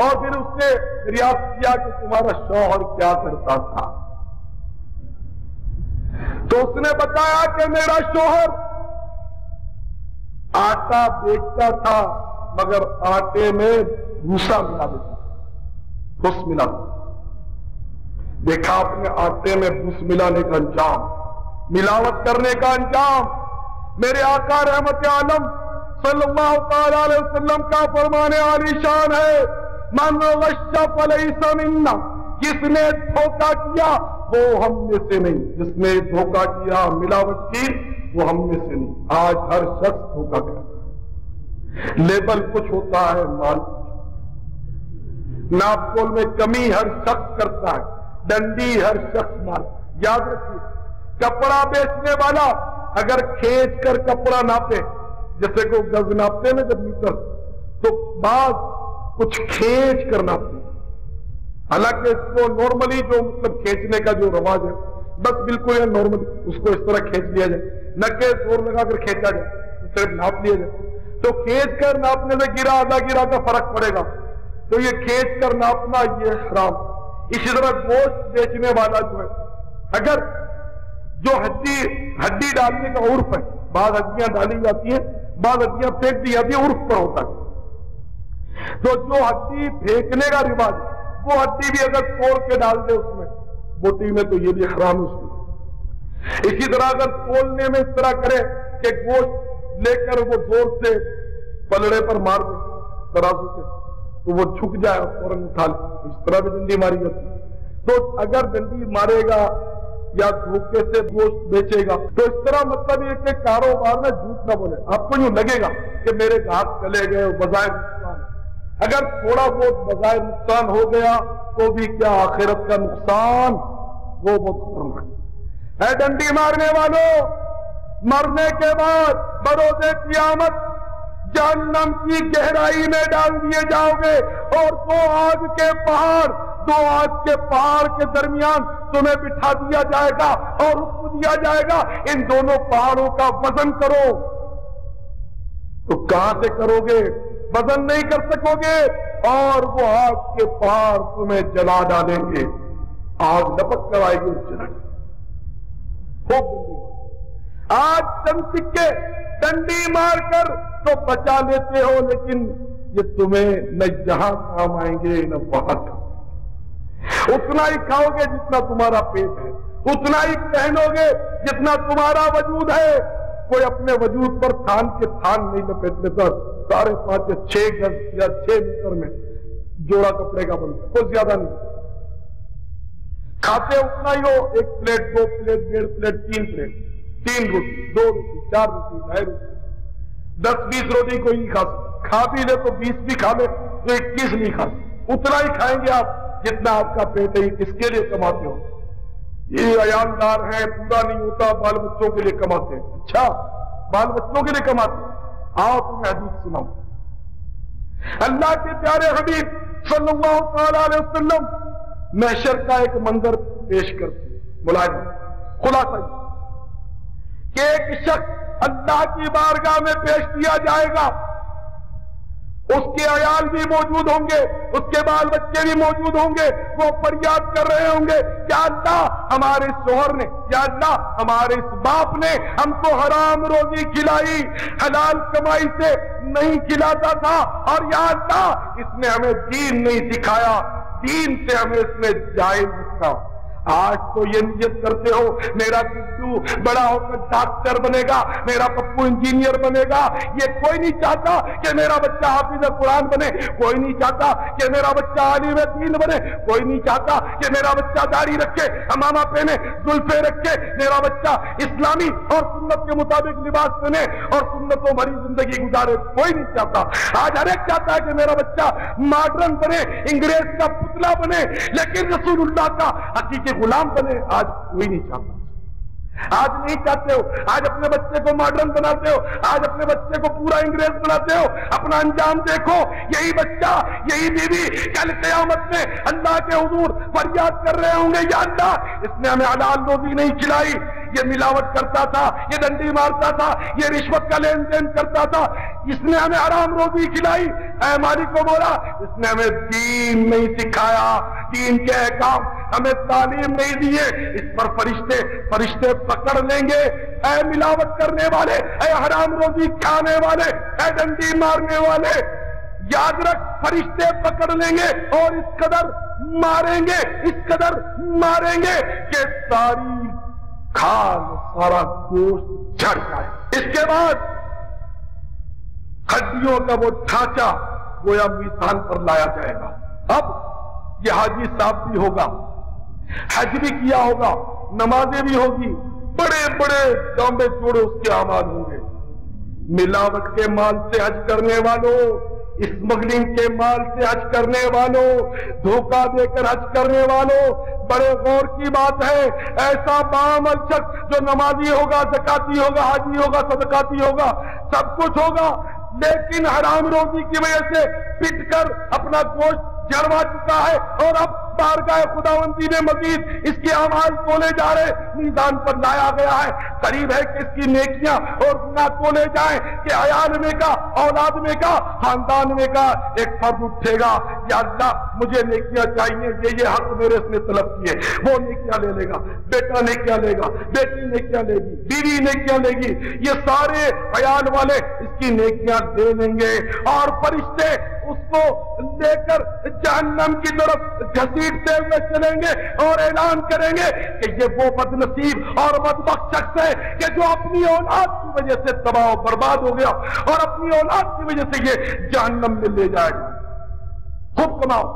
[SPEAKER 3] اور پھر اس نے دریافت کیا کہ تمہارا شوہر کیا کرتا تھا؟ تو اس نے بتایا کہ میرا شوہر آٹا بیچتا تھا مگر آٹے میں بھوسا ملا دیتا تھا، بھوس ملا دیتا۔ دیکھا اپنے آٹے میں بھوس ملانے کا انجام، ملاوٹ کرنے کا انجام۔ میرے آقا رحمت عالم صلی اللہ تعالی علیہ وسلم کا فرمان عالی شان ہے، من غش فلیس منا، جس نے دھوکہ کیا وہ ہم میں سے نہیں، جس نے دھوکہ کیا ملاوٹ کی وہ ہم میں سے نہیں۔ آج ہر شخص دھوکہ کرتا ہے، لیبل کچھ ہوتا ہے، مال ناپ تول میں کمی ہر شخص کرتا ہے، ڈنڈی ہر شخص مارتا ہے۔ یاد رکھیے، کپڑا بیچنے والا اگر کھینچ کر کپڑا ناپے، جیسے کو گز ناپتے ہیں نا جب میٹر، تو بعض کچھ کھینچ کر ناپتے ہیں۔ حالانکہ اس کو نارملی جو مطلب کھینچنے کا جو رواج ہے، بس بالکل ہے نارمل، اس کو اس طرح کھینچ لیا جائے، نہ کہ زور لگا کر کھینچا جائے، صرف ناپ لیا جائے۔ تو کھینچ کر ناپنے میں گرا آدھا گرا کا فرق پڑے گا، تو یہ کھینچ کر ناپنا یہ حرام۔ اسی طرح گوشت بیچنے والا جو ہے، اگر جو ہڈی ڈالنے کا عرف ہے، بعض ہڈیاں ڈالی جاتی ہیں، بعض ہڈیاں پھینک دی جاتی ہیں، عرف پر ہوتا ہے، تو جو ہڈی پھینکنے کا رواج ہے وہ ہڈی بھی اگر توڑ کے ڈال دے اس میں بوٹی میں تو یہ بھی حرام ہے اس میں۔ اسی طرح اگر تولنے میں اس طرح کرے کہ گوشت لے کر وہ زور سے پلڑے پر مار دے ترازو سے تو وہ جھک جائے اور فوراً اٹھا لے، اس طرح بھی ڈنڈی ماری جاتی ہے۔ تو اگر ڈنڈی مارے گا یا دھوکے سے گوشت بیچے گا تو اس طرح مطلب یہ کہ کاروبار میں جھوٹ نہ بولے۔ آپ کو یوں لگے گا کہ میرے گاہک چلے گئے بظاہر نقصان، اگر تھوڑا بہت بظاہر نقصان ہو گیا تو بھی کیا آخرت کا نقصان وہ بہت خطرناک ہے۔ ڈنڈی مارنے والوں، مرنے کے بعد بروز قیامت جہنم کی گہرائی میں ڈال دیے جاؤ گے، اور دو آگ کے پہاڑ کے درمیان تمہیں بٹھا دیا جائے گا اور حکم دیا جائے گا ان دونوں پہاڑوں کا وزن کرو۔ تو کہاں سے کرو گے؟ وزن نہیں کر سکو گے، اور وہ آگ کے پہاڑ تمہیں جلا ڈالیں گے، آگ لپک کر آئے گی اور جلا ڈالیں گے۔ آج چند سکے ڈنڈی مار کر تو بچا لیتے ہو، لیکن یہ تمہیں نہ یہاں کام آئیں گے نہ وہاں کام۔ اتنا ہی کھاؤ گے جتنا تمہارا پیٹ ہے، اتنا ہی پہنو گے جتنا تمہارا وجود ہے۔ کوئی اپنے وجود پر تھان کے تھان نہیں لپیٹ لیتا، 5.5 یا 6 گز یا 6 میٹر میں جوڑا کپڑے کا بنتا، کوئی زیادہ نہیں۔ کھاتے اتنا ہی ہو، 1 پلیٹ 2 پلیٹ 1.5 پلیٹ 3 پلیٹ، 3 روٹی 2 روٹی 4 روٹی 2.5 روٹی، 10-20 روٹی کوئی نہیں کھا سکتا۔ کھا بھی لے تو 20 بھی کھا لے تو 21 نہیں کھا سکتا۔ اتنا ہی کھائیں گے آپ جتنا آپ کا پیٹ ہے۔ کس کے لیے کماتے ہو؟ یہ عیالدار ہیں، پورا نہیں ہوتا، بال بچوں کے لیے کماتے ہیں۔ اچھا، بال بچوں کے لیے کماتے ہیں؟ آؤ تمہیں حدیث سناؤں۔ اللہ کے پیارے حبیب صلی اللہ تعالی علیہ وسلم محشر کا ایک منظر پیش کرتے ہیں، ملاحظہ خلاصہ کہ ایک شخص اللہ کی بارگاہ میں پیش کیا جائے گا، اس کے عیال بھی موجود ہوں گے، اس کے بال بچے بھی موجود ہوں گے، وہ فریاد کر رہے ہوں گے، یا اللہ ہمارے شوہر نے، یا اللہ ہمارے اس باپ نے ہم کو حرام روزی کھلائی، حلال کمائی سے نہیں کھلاتا تھا، اور یا اللہ اس نے ہمیں دین نہیں سکھایا، دین سے ہمیں اس نے جائز رکھا۔ آج تو یہ نیت کرتے ہو میرا گڈو بڑا ہو کر ڈاکٹر بنے گا، میرا پپو انجینئر بنے گا۔ یہ کوئی نہیں چاہتا کہ میرا بچہ حافظ قرآن بنے، کوئی نہیں چاہتا کہ میرا بچہ عالم دین بنے، کوئی نہیں چاہتا کہ میرا بچہ داڑھی رکھے، امامہ پہنے، زلفیں رکھے، میرا بچہ اسلامی اور سنت کے مطابق لباس پہنے اور سنتوں بھری زندگی گزارے، کوئی نہیں چاہتا۔ آج ہر ایک چاہتا ہے کہ میرا بچہ ماڈرن بنے، انگریز کا پتلا بنے، لیکن رسول اللہ کا حقیقی غلام بنے آج کوئی نہیں چاہتا۔ آج نہیں چاہتے ہو، آج اپنے بچے کو ماڈرن بناتے ہو، آج اپنے بچے کو پورا انگریز بناتے ہو۔ اپنا انجام دیکھو، یہی بچہ، یہی بیوی کل قیامت میں اللہ کے حضور فریاد کر رہے ہوں گے، یا اللہ اس نے ہمیں حلال روزی نہیں کھلائی، یہ ملاوٹ کرتا تھا، یہ ڈنڈی مارتا تھا، یہ رشوت کا لین دین کرتا تھا، اس نے ہمیں حرام روزی کھلائی۔ اے مالک و مولا اس نے ہمیں دین نہیں سکھایا، دین کے احکام ہمیں تعلیم نہیں دیے، اس پر فرشتے پکڑ لیں گے۔ اے ملاوٹ کرنے والے، اے حرام روزی کھانے والے، اے ڈنڈی مارنے والے، یاد رکھ فرشتے پکڑ لیں گے اور اس قدر ماریں گے کہ ساری کھال سارا گوشت جھڑ جائے۔ اس کے بعد ہڈیوں کا وہ ڈھانچہ گویا میزان پر لایا جائے گا۔ اب یہ حاجی صاحب بھی ہوگا، حج بھی کیا ہوگا، نمازیں بھی ہوگی، بڑے بڑے لمبے چوڑے اس کے اعمال ہوں گے۔ ملاوٹ کے مال سے حج کرنے والوں، اسمگلنگ کے مال سے حج کرنے والوں، دھوکہ دے کر حج کرنے والوں، بڑے غور کی بات ہے، ایسا بعمل شخص جو نمازی ہوگا، زکاتی ہوگا، حاجی ہوگا، صدقاتی ہوگا، سب کچھ ہوگا، لیکن حرام روزی کی وجہ سے پٹ کر اپنا گوشت جڑوا چکا ہے اور اب بارگاہ خداوندی میں مزید اس کے اعمال تولے جا رہے، میزان پر لایا گیا ہے۔ قریب ہے کہ اس کی نیکیاں اور گناہ تولے جائیں کہ عیال میں کا، اولاد میں کا، خاندان میں کا ایک فرد اٹھے گا، یا اللہ مجھے نیکیاں چاہیے، یہ حق میرے اس نے طلب کیے، وہ نیکیاں لے لے گا، بیٹا نیکیاں لے گا، بیٹی نیکیاں لے گی، بیوی نیکیاں لے گی، یہ سارے عیال والے اس کی نیکیاں لے لیں گے اور فرشتے اس کو لے کر جہنم کی طرف گھسیٹتے ہوئے چلیں گے اور اعلان کریں گے کہ یہ وہ بد نصیب اور بدبخت شخص ہے کہ جو اپنی اولاد کی وجہ سے تباہ و برباد ہو گیا اور اپنی اولاد کی وجہ سے یہ جہنم میں لے جائے گا۔ خوب کماؤ،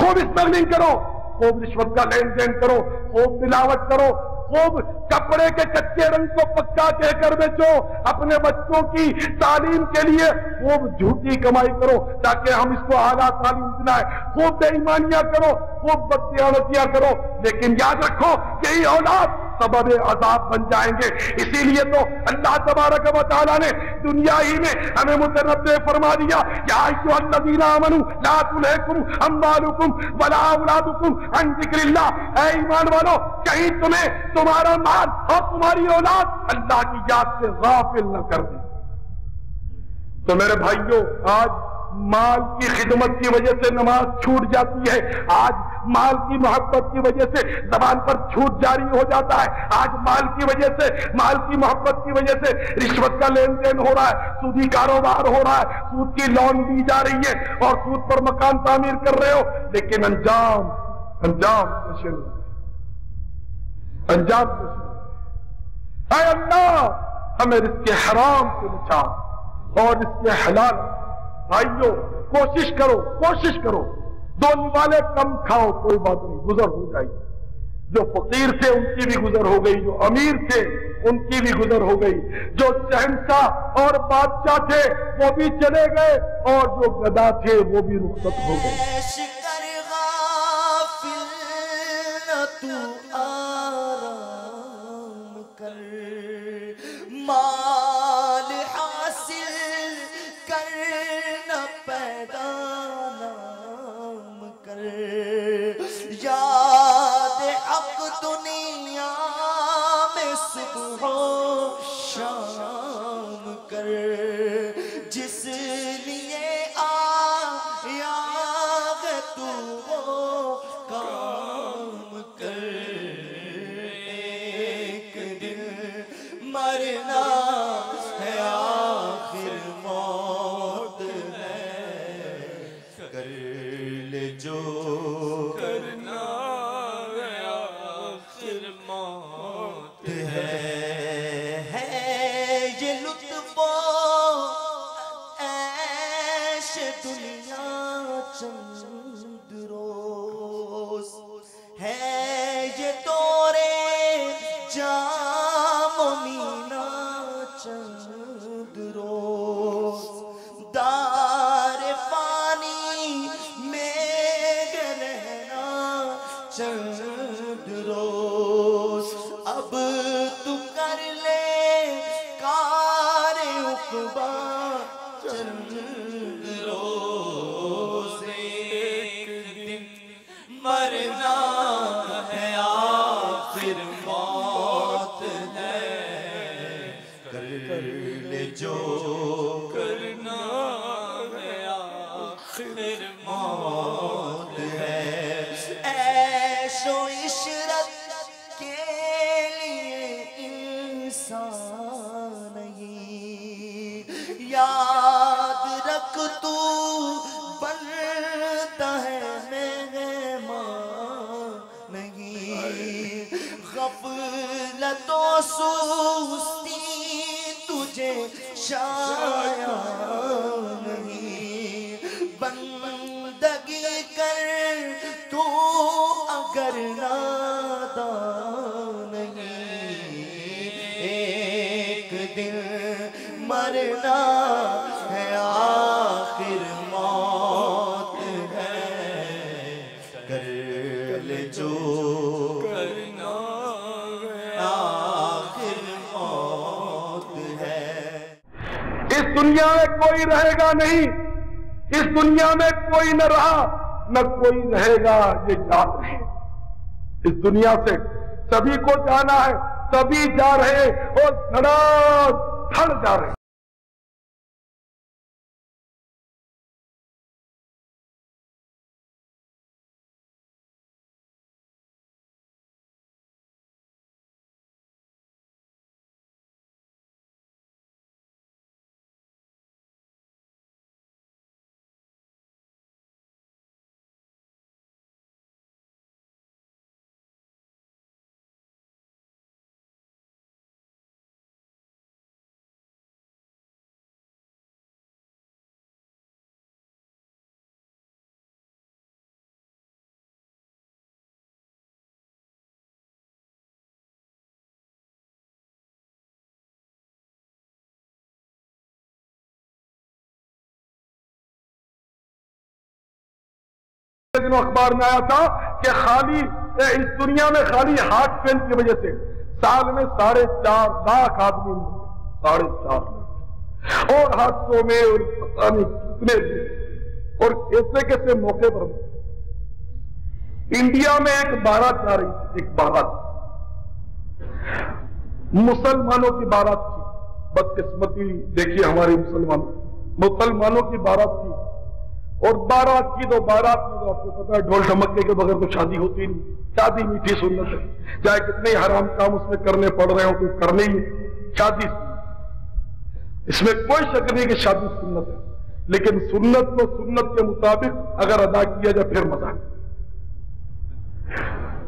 [SPEAKER 3] خوب اسمگلنگ کرو، خوب رشوت کا لین دین کرو، خوب ملاوٹ کرو، خوب کپڑے کے کچے رنگ کو پکا کہہ کر بیچو، اپنے بچوں کی تعلیم کے لیے خوب جھوٹی کمائی کرو تاکہ ہم اس کو اعلیٰ تعلیم دلائیں، خوب بے ایمانیاں کرو، خوب بددیانتیاں کرو، لیکن یاد رکھو یہی اولاد سبب عذاب بن جائیں گے۔ اسی لیے تو اللہ تبارک و تعالیٰ نے دنیا ہی میں ہمیں متنبہ فرما دیا، یا ایھا الذین آمنوا لا تلھکم اموالکم ولا اولادکم عن ذکر اللہ، اے ایمان والو کہیں تمہیں تمہارا مال اور تمہاری اولاد اللہ کی یاد سے غافل نہ کر دے۔ تو میرے بھائیوں، آج مال کی خدمت کی وجہ سے نماز چھوٹ جاتی ہے، آج مال کی محبت کی وجہ سے زبان پر جھوٹ جاری ہو جاتا ہے، آج مال کی وجہ سے، مال کی محبت کی وجہ سے رشوت کا لین دین ہو رہا ہے، سودی کاروبار ہو رہا ہے، سود کی لون دی جا رہی ہے اور سود پر مکان تعمیر کر رہے ہو، لیکن انجام اے اللہ ہمیں رزق حرام سے بچا اور رزق حلال۔ بھائیو کوشش کرو، دو نوالے کم کھاؤ، کوئی بات نہیں، گزر ہو جائے گی۔ جو فقیر تھے ان کی بھی گزر ہو گئی، جو امیر تھے ان کی بھی گزر ہو گئی، جو شہنشاہ اور بادشاہ تھے وہ بھی چلے گئے اور جو گدا تھے وہ بھی رخصت ہو گئے۔
[SPEAKER 1] تو آرام کر، مال حاصل کرنا پیدا نام کر، یاد حق دنیا میں صبح و شام کر، جس لیے آیا ہے تو وہ کام کر، ایک دن مرنا ہے آخر موت ہے، کر لے جو کرنا ہے آخر موت ہے یہ لطف و عیش دنیا چند روز ہے، یہ دورے جام و مینا چند روز، دار فانی میں رہنا چند روز، اب تو کر لے کار عقبہ چند روز، ایک دن مرنا ہے آخر موت ہے، کر لے جو کرنا ہے سوستی تجھے شاید نہیں، بندگی کر تو اگر نادان نہیں، ایک دن مرنا ہے آخر موت ہے، کر لے جو کرنا آخر موت ہے۔
[SPEAKER 3] اس دنیا میں کوئی رہے گا نہیں، اس دنیا میں کوئی نہ رہا نہ کوئی رہے گا، یہ یاد رہے۔ اس دنیا سے سبھی کو جانا ہے، سبھی جا رہے اور دھڑا دھڑ جا رہے۔ دنوں اخبار میں آیا تھا کہ خالی اس دنیا میں خالی ہارٹ فیل کی وجہ سے سال میں 4.5 لاکھ آدمی مرتے، 4.5 لاکھ، اور حادثوں میں اور پتہ نہیں کتنے اور کیسے کیسے موقع پر۔ انڈیا میں ایک بارات جا رہی تھی، ایک بارات مسلمانوں کی بارات تھی، بدقسمتی دیکھیے ہماری مسلمانوں کی بارات تھی، اور بارات کی تو بارات میں تو آپ کو پتا ہے ڈھول ڈھمکے کے بغیر تو شادی ہوتی نہیں، شادی میٹھی سنت ہے، چاہے کتنے حرام کام اس میں کرنے پڑ رہے ہوں تو کرنے ہی، شادی سنت، اس میں کوئی شک نہیں کہ شادی سنت ہے، لیکن سنت کو سنت کے مطابق اگر ادا کیا جائے پھر مزہ ہے۔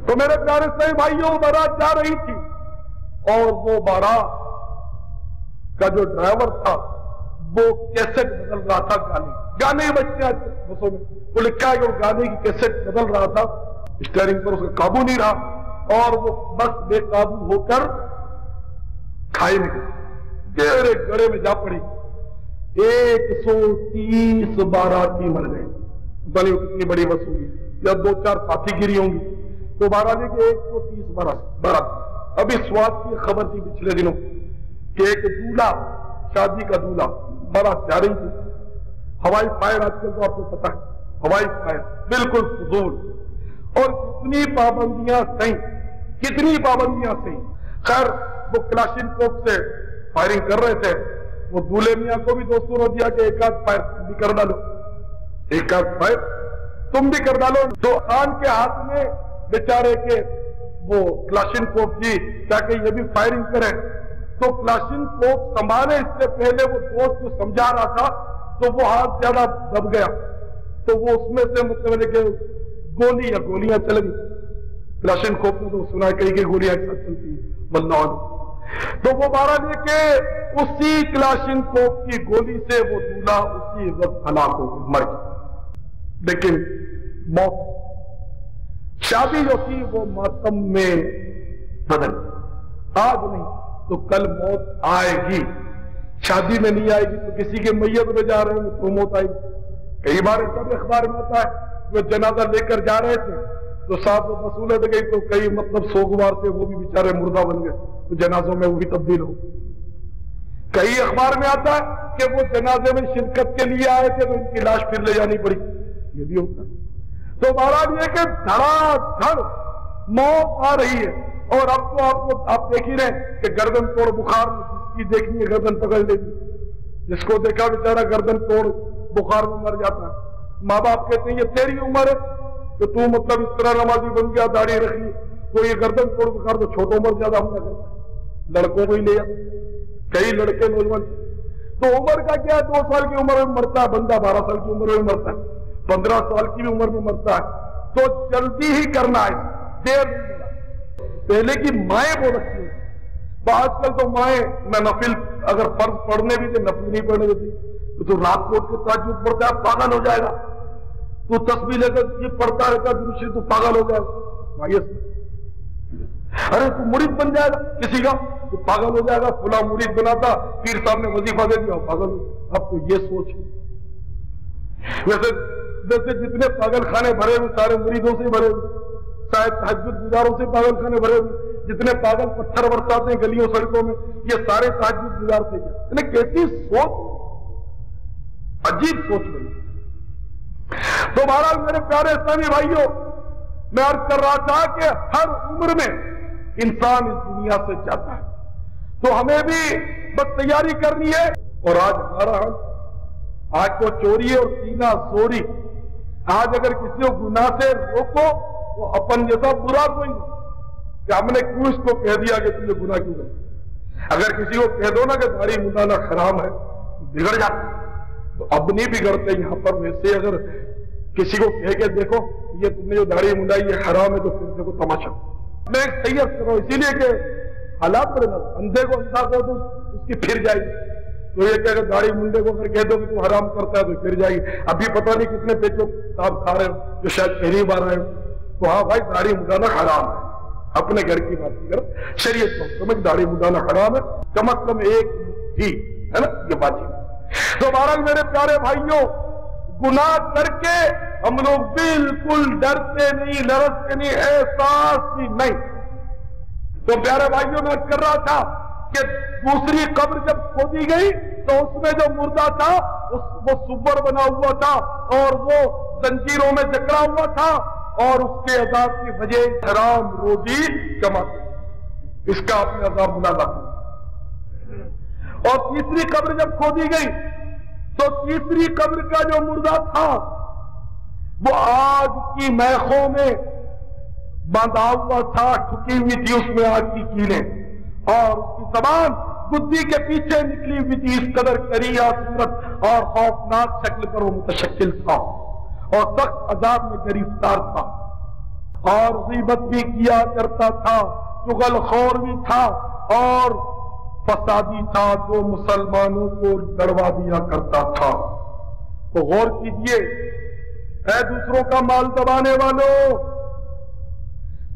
[SPEAKER 3] تو میرے پیارے صاحب بھائیوں، بارات جا رہی تھی اور وہ بارات کا جو ڈرائیور تھا وہ کیسٹ بدل رہا تھا، گانے بجتے ہیں بسوں میں، وہ لکھا ہے کہ وہ گانے کی کیسٹ بدل رہا تھا، اسٹیئرنگ پر اس کا قابو نہیں رہا اور وہ بس بے قابو ہو کر کھائے میں گہرے گڑے میں جا پڑی۔ 130 باراتی مر گئے، پتہ نہیں وہ کتنی بڑی بس ہوگی یا 2-4 ساتھی گری ہوں گی، تو بہرحال کہ 130 بارات۔ ابھی سواد کی خبر تھی پچھلے دنوں کہ ایک دولہا، شادی کا دولہا، بارات جا رہی تھی، ہوائی فائر آج کل تو آپ کو پتا ہے، ہوائی فائر بالکل فضول، اور کتنی پابندیاں سہیں۔ خیر وہ کلاشنکوف سے فائرنگ کر رہے تھے، وہ دولہے میاں کو بھی دوستوں نے دیا کہ ایک آدھ فائر تم بھی کر ڈالو، ایک آدھ فائر تم بھی کر ڈالو۔ تو خان کے ہاتھ میں بیچارے کے وہ کلاشنکوف جی تاکہ یہ بھی فائرنگ کرے، تو کلاشنکوف سنبھالے اس سے پہلے وہ دوست جو سمجھا رہا تھا تو وہ ہاتھ زیادہ دب گیا، تو وہ اس میں سے مطلب کہ گولیاں چل گئی۔ کلاشنکوف نے تو سنا ہے کئی گولیاں ایک ساتھ چلتی ہیں، واللہ عنہ۔ تو وہ بہرحال یہ کہ اسی کلاشنکوف کی گولی سے وہ دولہا اسی وقت ہلاک ہو گیا، مر گیا۔ لیکن موت، شادی جو تھی وہ ماتم میں بدل، آج نہیں تو کل موت آئے گی، شادی میں نہیں آئے گی تو کسی کے میت میں جا رہے ہیں تو موت آئے گی۔ کئی بار ایسا بھی اخبار میں آتا ہے وہ جنازہ لے کر جا رہے تھے تو صاحب وہ مسئولت گئی تو کئی مطلب سوگوار تھے وہ بھی بیچارے مردہ بن گئے، تو جنازوں میں وہ بھی تبدیل ہو۔ کئی اخبار میں آتا ہے کہ وہ جنازے میں شرکت کے لیے آئے تھے تو ان کی لاش پھر لے جانی پڑی، یہ بھی ہوتا ہے۔ تو بہرحال یہ کہ دھڑا دھڑ موت آ رہی ہے، اور اب تو آپ دیکھ ہی رہے کہ گردن توڑ بخار جس کی دیکھنی ہے گردن پکڑ لے گی، جس کو دیکھا بیچارہ گردن توڑ بخار میں مر جاتا ہے۔ ماں باپ کہتے ہیں یہ تیری عمر ہے کہ تو مطلب اس طرح نمازی بن گیا، داڑھی رکھ لی، تو یہ گردن توڑ بخار تو چھوٹا عمر زیادہ حملہ کرتا ہے، لڑکوں کو ہی لے جاتا، کئی لڑکے نوجوان، تو عمر کا کیا 2 سال کی عمر میں مرتا ہے بندہ، 12 سال کی عمر میں مرتا ہے، 15 سال کی عمر میں مرتا ہے، تو جلدی ہی کرنا ہے، دیر نہیں کرنا۔ پہلے کی مائیں بہت اچھی ہیں، آج کل تو مائیں نہ نفل اگر فرض پڑھنے بھی تھے نفل نہیں پڑھنے دیتی. تو رات کو اٹھ کے تہجد پڑھتا ہے پاگل ہو جائے گا. تو تسبیح لے کر یہ پڑھتا رہتا درود شریف تو پاگل ہو جائے گا. مایوس ارے تو مرید بن جائے گا کسی کا تو پاگل ہو جائے گا. فلاں مرید بنا تھا پیر صاحب نے وظیفہ دے دیا پاگل ہو. اب تو یہ سوچ ویسے جتنے پاگل خانے بھرے ہوئے سارے مریدوں سے بھرے ہوئے, شاید تہجد گزاروں سے پاگل خانے بھرے ہوئے. جتنے پاگل پتھر برساتے ہیں گلیوں سڑکوں میں یہ سارے تہجد گزار تھے. یعنی کیسی سوچ, عجیب سوچ بنی. تو بہرحال میرے پیارے اسلامی بھائیوں, میں عرض کر رہا تھا کہ ہر عمر میں انسان اس دنیا سے چاہتا ہے تو ہمیں بھی بس تیاری کرنی ہے. اور آج ہمارا آج تو چوری اور سینہ زوری. آج اگر کسی کو گناہ سے روکو تو اپن جیسا برا کوئی نہیں کہ ہم نے کیوں اس کو کہہ دیا کہ تجھے گناہ کیوں کرے. اگر کسی کو کہہ دو نا کہ داڑھی منڈانا حرام ہے بگڑ جاتا, تو اب نہیں بگڑتے یہاں پر. ویسے اگر کسی کو کہہ کے دیکھو یہ تم نے جو داڑھی منڈائی یہ حرام ہے تو پھر دیکھو تماشا. میں ایک صحیح کر رہا ہوں اسی لیے کہ حالات پر اندھے کو اندھا کر دو اس کی پھر جائے گی. تو یہ کہ اگر داڑھی منڈے کو اگر کہہ دو کہ تو حرام کرتا ہے تو پھر جائے گی. ابھی پتہ نہیں کتنے پیچو صاحب کھا رہے ہو جو شاید پہلی بار آئے ہو. تو ہاں بھائی داڑھی منڈانا حرام ہے. اپنے گھر کی بات نہیں کر, شریعت کو سمجھ داڑھی منڈانا حرام ہے کم از کم ایک ہی ہے نا یہ بات ہی. تو بہرحال میرے پیارے بھائیوں گناہ کر کے ہم لوگ بالکل ڈرتے نہیں لرزتے نہیں احساس بھی نہیں. تو پیارے بھائیوں میں کر رہا تھا کہ دوسری قبر جب کھودی گئی تو اس میں جو مردہ تھا وہ سور بنا ہوا تھا اور وہ زنجیروں میں جکڑا ہوا تھا اور اس کے عذاب کی وجہ حرام روزی کماتا. اس کا اپنے عذاب بنا لاتا. اور تیسری قبر جب کھودی گئی تو تیسری قبر کا جو مردہ تھا وہ آگ کی میخوں میں باندھا ہوا تھا, ٹھکی ہوئی تھی اس میں آگ کی کیلیں اور اس کی زبان گدی کے پیچھے نکلی ہوئی تھی. اس قدر کریہ صورت اور خوفناک شکل پر وہ متشکل تھا اور سخت عذاب میں گرفتار تھا اور غیبت بھی کیا کرتا تھا, چغل خور بھی تھا اور فسادی تھا, جو مسلمانوں کو ڈروا دیا کرتا تھا. تو غور کیجئے اے دوسروں کا مال دبانے والوں,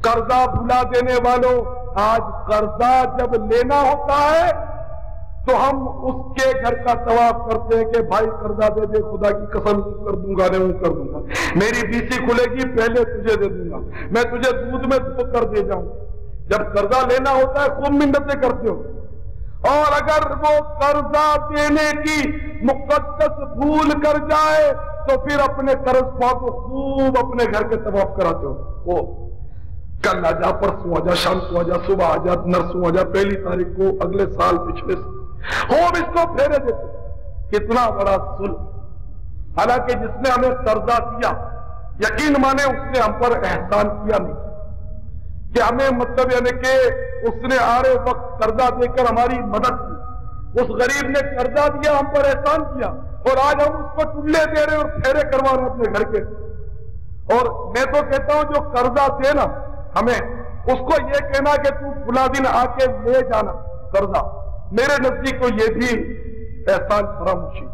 [SPEAKER 3] قرضہ بھلا دینے والوں, آج قرضہ جب لینا ہوتا ہے تو ہم اس کے گھر کا طواف کرتے ہیں کہ بھائی قرضہ دے دے, خدا کی قسم کر دوں گا نہیں کر دوں گا, میری بیسی کھلے گی پہلے تجھے دے دوں گا, میں تجھے دودھ میں دھو کر دے جاؤں. جب قرضہ لینا ہوتا ہے خوب منتیں کرتے ہو. اور اگر وہ قرضہ دینے کی مقدس بھول کر جائے تو پھر اپنے قرض خواہ کو خوب اپنے گھر کے طواف کراتے ہو. کل آ جا, پرسوں آ جا, شام کو آ جا, صبح آ جا, نرسوں آ جا, پہلی تاریخ کو, اگلے سال, پچھلے سال خوب اس کو پھیرے دیتے. کتنا بڑا ظلم. حالانکہ جس نے ہمیں قرضہ دیا یقین مانے اس نے ہم پر احسان کیا نہیں کہ ہمیں مطلب یعنی کہ اس نے آرے وقت قرضہ دے کر ہماری مدد کی. اس غریب نے قرضہ دیا, ہم پر احسان کیا اور آج ہم اس کو ٹلے دے رہے اور پھیرے کروا رہے اپنے گھر کے. اور میں تو کہتا ہوں جو قرضہ دے نا ہمیں اس کو یہ کہنا کہ تو فلاں دن آ کے لے جانا قرضہ, میرے نزدیک تو یہ بھی احسان فراموشی.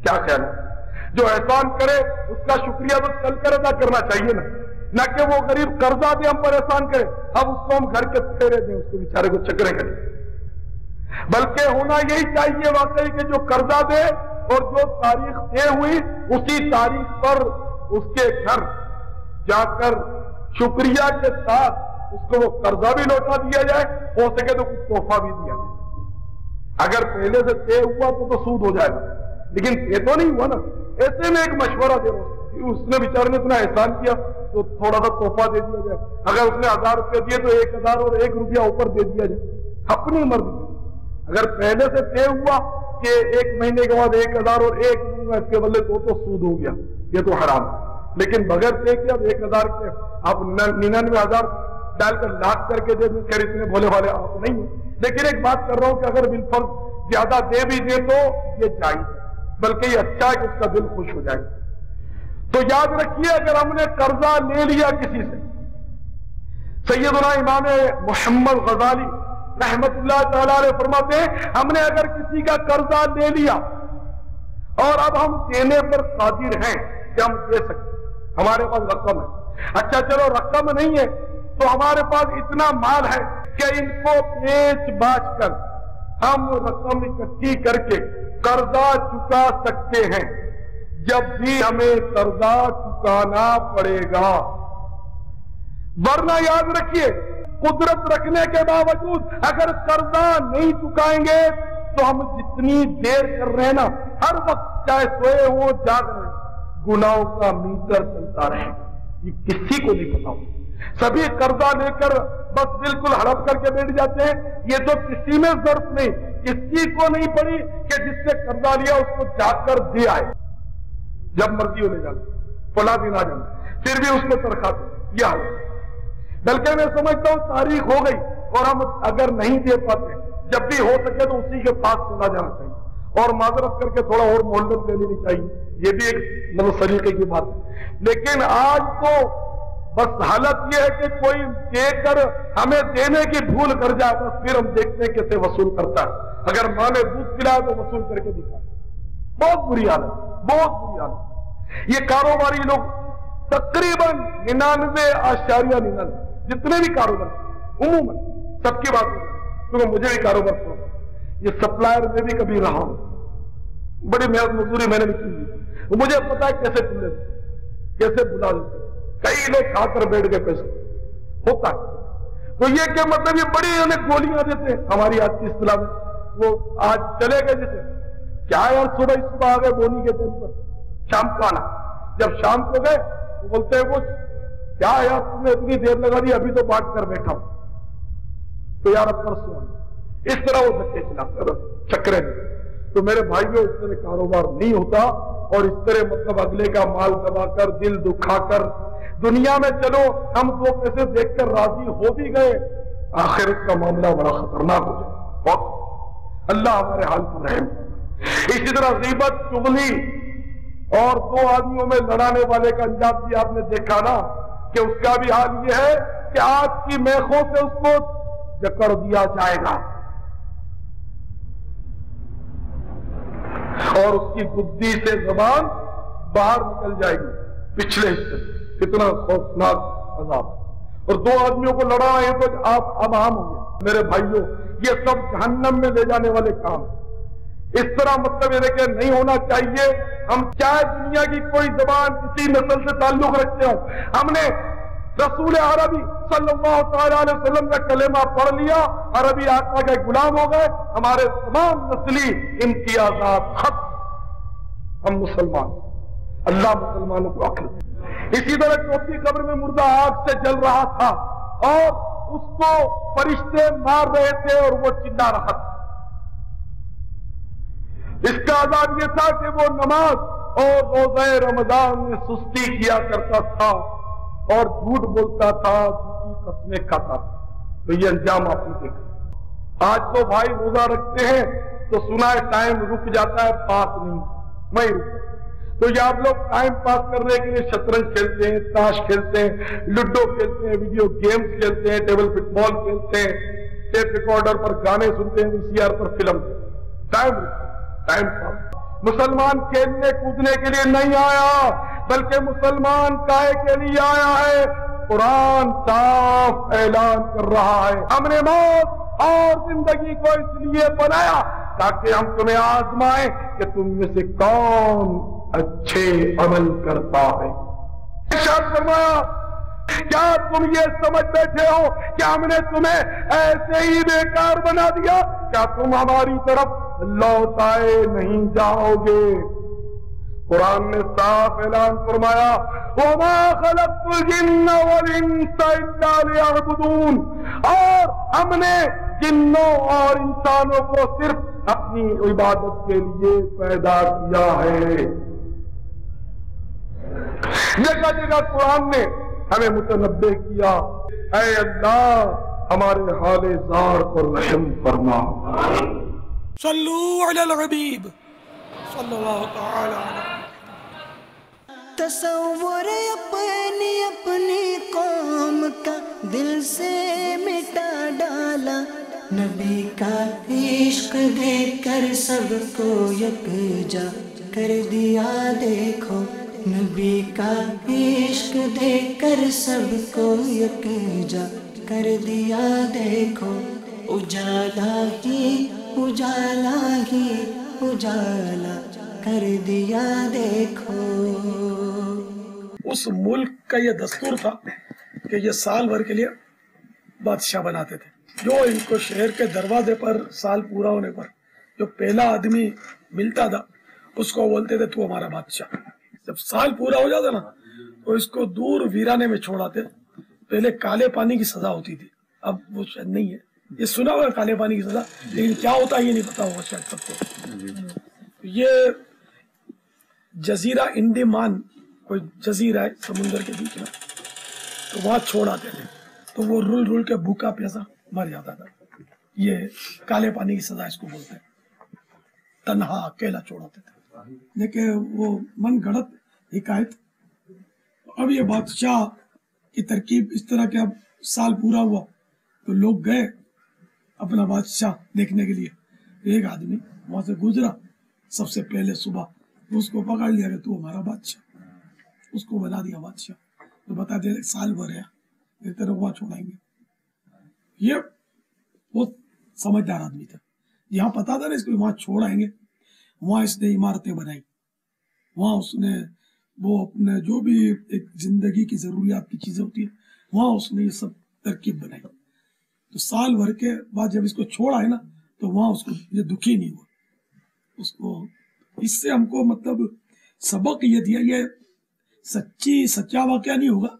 [SPEAKER 3] کیا خیال ہے؟ جو احسان کرے اس کا شکریہ تو چل کر ادا کرنا چاہیے نہ کہ وہ غریب قرضہ دے ہم پر احسان کرے اب اس کو ہم گھر کے پھیرے دیں, اس کو بیچارے کو چکرے کریں. بلکہ ہونا یہی چاہیے واقعی کہ جو قرضہ دے اور جو تاریخ طے ہوئی اسی تاریخ پر اس کے گھر جا کر شکریہ کے ساتھ اس کو وہ قرضہ بھی لوٹا دیا جائے, ہو سکے تو کچھ تحفہ بھی دیا جائے. اگر پہلے سے طے ہوا تو سود ہو جائے گا, لیکن طے تو نہیں ہوا نا. ایسے میں ایک مشورہ دے رہا ہوں, اس نے بیچارے نے اتنا احسان کیا تو تھوڑا سا تحفہ دے دیا جائے. اگر اس نے 1000 روپے دیے تو 1000 اور 1 روپیہ اوپر دے دیا جائے, اپنی مرضی. اگر پہلے سے طے ہوا کہ 1 مہینے کے بعد 1000 اور 1 دوں گا اس کے بدلے تو سود ہو گیا, یہ تو حرام ہے. لیکن بغیر طے کیا 1000 کے آپ 99,000 ڈال کر لاکھ کر کے دے دیں, خیر اتنے بھولے والے آپ نہیں ہیں. لیکن ایک بات کر رہا ہوں کہ اگر بالفرض زیادہ دے بھی دے تو یہ جائز, بلکہ یہ اچھا ہے کہ اس کا دل خوش ہو جائے. تو یاد رکھیے اگر ہم نے قرضہ لے لیا کسی سے, سیدنا امام محمد غزالی رحمت اللہ تعالیٰ علیہ فرماتے ہیں ہم نے اگر کسی کا قرضہ لے لیا اور اب ہم دینے پر قادر ہیں کہ ہم دے سکتے، ہمارے پاس رقم ہے، اچھا چلو رقم نہیں ہے تو ہمارے پاس اتنا مال ہے کہ ان کو بیچ باچ کر ہم رقم اکٹھی کر کے قرضہ چکا سکتے ہیں، جب بھی ہمیں قرضہ چکانا پڑے گا۔ ورنہ یاد رکھیے قدرت رکھنے کے باوجود اگر قرضہ نہیں چکائیں گے تو ہم جتنی دیر کر رہے ہیں نا، ہر وقت چاہے سوئے ہوں جاگ رہے ہیں، گناہوں کا میٹر چلتا رہے گا، یہ کسی کو نہیں پتا ہوگا۔ سبھی قرضہ لے کر بس بالکل ہڑپ کر کے بیٹھ جاتے ہیں، یہ تو کسی میں ضرورت نہیں، کسی کو نہیں پڑی کہ جس سے قرضہ لیا اس کو جا کر دے آئے، جب مرضی ہو لے جانا، فلاں دن آ جانا، پھر بھی اس کو ترخواہ دے، یہ حال ہے۔ بلکہ میں سمجھتا ہوں تاریخ ہو گئی اور ہم اگر نہیں دے پاتے، جب بھی ہو سکے تو اسی کے پاس چلا جانا چاہیے اور معذرت کر کے تھوڑا اور مہلت لے لینی چاہیے، یہ بھی ایک سلیقے کی بات ہے۔ لیکن آج تو بس حالت یہ ہے کہ کوئی دے کر ہمیں دینے کی بھول کر جائے، بس پھر ہم دیکھتے ہیں کیسے وصول کرتا ہے، اگر ماں نے دودھ پلائے تو وصول کر کے دکھائے، بہت بری حالت، بہت بری حالت۔ یہ کاروباری لوگ تقریباً 99.99 جتنے بھی کاروبار عموماً سب کی بات ہے، کیونکہ مجھے بھی کاروبار کرنا، یہ سپلائر میں بھی کبھی رہا ہوں، بڑی محنت مزدوری میں نے بھی کی، مجھے پتا ہے کیسے تم لیتے، کیسے بلا دیتے، کئی لوگ کھا کر بیٹھ گئے پیسے، ہوتا ہے۔ تو یہ کہ مطلب یہ بڑی انہیں گولیاں دیتے ہیں ہماری آج کی اصطلاح میں، وہ آج چلے گئے جیسے کیا یار صبح آ گئے بونی کے دن پر، شام کو آنا، جب شام کو گئے وہ بولتے ہیں وہ کیا یار تم نے اتنی دیر لگا دی، ابھی تو بانٹ کر بیٹھا ہوں، تو یار اب پرسوں اس طرح وہ دھکے چلاتے چکرے میں۔ تو میرے بھائیوں اس طرح کاروبار نہیں ہوتا، اور اس طرح مطلب اگلے کا مال دبا کر دل دکھا کر دنیا میں چلو ہم دو پیسے دیکھ کر راضی ہو بھی گئے، آخرت کا معاملہ بڑا خطرناک ہو جائے، بہت۔ اللہ ہمارے حال پر رحم۔ اسی طرح غیبت، چغلی اور دو آدمیوں میں لڑانے والے کا انجام بھی آپ نے دیکھا نا، کہ اس کا بھی حال یہ ہے کہ آگ کی میخوں سے اس کو جکڑ دیا جائے گا اور اس کی گدی سے زبان باہر نکل جائے گی پچھلے حصے، کتنا خوفناک عذاب۔ اور دو آدمیوں کو لڑا ہے تو آپ اب عام ہوں گے میرے بھائیوں، یہ سب جہنم میں لے جانے والے کام۔ اس طرح مطلب یہ کہ نہیں ہونا چاہیے، ہم چاہے دنیا کی کوئی زبان کسی نسل سے تعلق رکھتے ہوں، ہم نے رسول عربی صلی اللہ تعالی علیہ وسلم کا کلمہ پڑھ لیا، عربی آقا کے غلام ہو گئے، ہمارے تمام نسلی امتیازات ختم، ہم مسلمان۔ اللہ مسلمانوں کو عقل دے۔ اسی طرح چوتھی قبر میں مردہ آگ سے جل رہا تھا اور اس کو فرشتے مار رہے تھے اور وہ چلا رہا تھا۔ اس کا عذاب یہ تھا کہ وہ نماز اور روزہ رمضان میں سستی کیا کرتا تھا اور جھوٹ بولتا تھا، جھوٹی قسمیں کھاتا تھا، تو یہ انجام آپ نے دیکھا۔ آج تو بھائی روزہ رکھتے ہیں تو سنا ہے ٹائم رک جاتا ہے، پاس نہیں رکتا، تو یہ آپ لوگ ٹائم پاس کرنے کے لیے شطرنج کھیلتے ہیں، تاش کھیلتے ہیں، لوڈو کھیلتے ہیں، ویڈیو گیمز کھیلتے ہیں، ٹیبل فٹ بال کھیلتے ہیں، ٹیپ ریکارڈر پر گانے سنتے ہیں، VCR پر فلم، ٹائم پاس۔ مسلمان کھیلنے کودنے کے لیے نہیں آیا، بلکہ مسلمان کائے کے لیے آیا ہے۔ قرآن صاف اعلان کر رہا ہے، ہم نے موت اور زندگی کو اس لیے بنایا تاکہ ہم تمہیں آزمائیں کہ تم میں سے کون اچھے عمل کرتا ہے۔ ارشاد فرمایا، کیا تم یہ سمجھ بیٹھے ہو کہ ہم نے تمہیں ایسے ہی بیکار بنا دیا؟ کیا تم ہماری طرف لوٹ آئے نہیں جاؤ گے؟ قرآن نے صاف اعلان فرمایا، وَمَا خَلَقْتُ الْجِنَّ وَالْإِنسَ إِلَّا لِيَعْبُدُونَ، اور ہم نے جنوں اور انسانوں کو صرف اپنی عبادت کے لیے پیدا کیا ہے۔ جگہ جگہ قرآن نے ہمیں متنبہ کیا، اے اللہ ہمارے حال زار پر رحم فرما۔
[SPEAKER 4] صلو علی الحبیب صلی اللہ تعالی علیہ۔
[SPEAKER 5] تصور اپنی قوم کا دل سے مٹا ڈالا، نبی کا عشق دیکھ کر سب کو یکجا کر دیا دیکھو، نبی کا عشق دیکھ کر سب کو یکجا کر دیا دیکھو، اجالا ہی اجالا ہی اجالا کر دیا دیکھو۔
[SPEAKER 4] اس ملک کا یہ دستور تھا کہ یہ سال بھر کے لیے بادشاہ بناتے تھے۔ جو ان کو شہر کے دروازے پر سال پورا ہونے پر جو پہلا آدمی ملتا تھا اس کو بولتے تھے تو ہمارا بادشاہ۔ جب سال پورا ہو جاتا نا تو اس کو دور ویرانے میں چھوڑاتے۔ پہلے کالے پانی کی سزا ہوتی تھی، اب وہ شاید نہیں ہے، یہ سنا ہوا کالے پانی کی سزا، لیکن کیا ہوتا ہے یہ نہیں پتا ہوگا شاید سب کو۔ یہ جزیرہ انڈیمان کوئی جزیرہ ہے سمندر کے بیچ میں، تو وہاں چھوڑ آتے تھے تو وہ رول رول کے بھوکا پیاسا مر جاتا تھا۔ یہ کالے پانی کی سزا اس کو بولتے ہیں، تنہا اکیلا چھوڑاتے تھے۔ لیکن وہ من گھڑت حکایت۔ اب یہ بادشاہ کی ترکیب اس طرح کہ اب سال پورا ہوا تو لوگ گئے اپنا بادشاہ دیکھنے کے لیے۔ ایک آدمی وہاں سے گزرا، سب سے پہلے صبح اس کو پکڑ لیا کہ تو ہمارا بادشاہ، اس کو بنا دیا بادشاہ۔ تو بتا دے سال بھر ہے ایک طرح وہاں چھوڑائیں گے۔ یہ بہت سمجھدار آدمی تھا، یہاں پتا تھا نا اس کو وہاں چھوڑائیں گے۔ وہاں اس نے عمارتیں بنائی، وہاں اس نے وہ اپنے جو بھی ایک زندگی کی ضروریات کی چیزیں ہوتی ہیں وہاں اس نے یہ سب ترکیب بنائی۔ تو سال بھر کے بعد جب اس کو چھوڑا ہے نا تو وہاں اس کو یہ دکھی نہیں ہوا۔ اس کو اس سے ہم کو مطلب سبق یہ دیا، یہ سچا واقعہ نہیں ہوگا،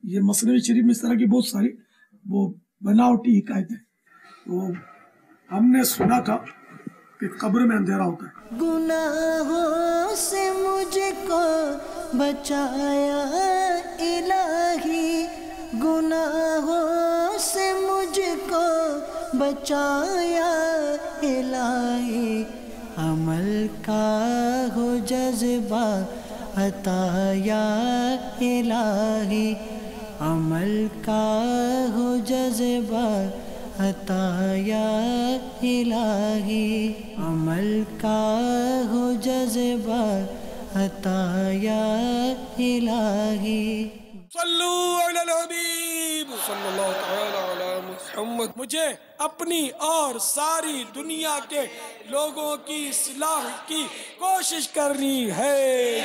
[SPEAKER 4] یہ مثنوی شریف میں اس طرح کی بہت ساری وہ بناوٹی حکایتیں۔ تو ہم نے سنا تھا کہ قبر میں اندھیرا ہوتا ہے۔
[SPEAKER 5] گناہوں سے مجھ کو بچایا الہی، گناہوں سے مجھ کو بچایا الہی، عمل کا ہو جذبہ عطا یا الہی، عمل کا ہو جذبہ عطا یا الہی، عمل کا ہو جذبہ عطا یا الہی۔
[SPEAKER 4] صلو علی الحبیب صلی اللہ تعالی علی محمد۔ مجھے اپنی اور ساری دنیا کے لوگوں کی اصلاح کی کوشش کرنی ہے۔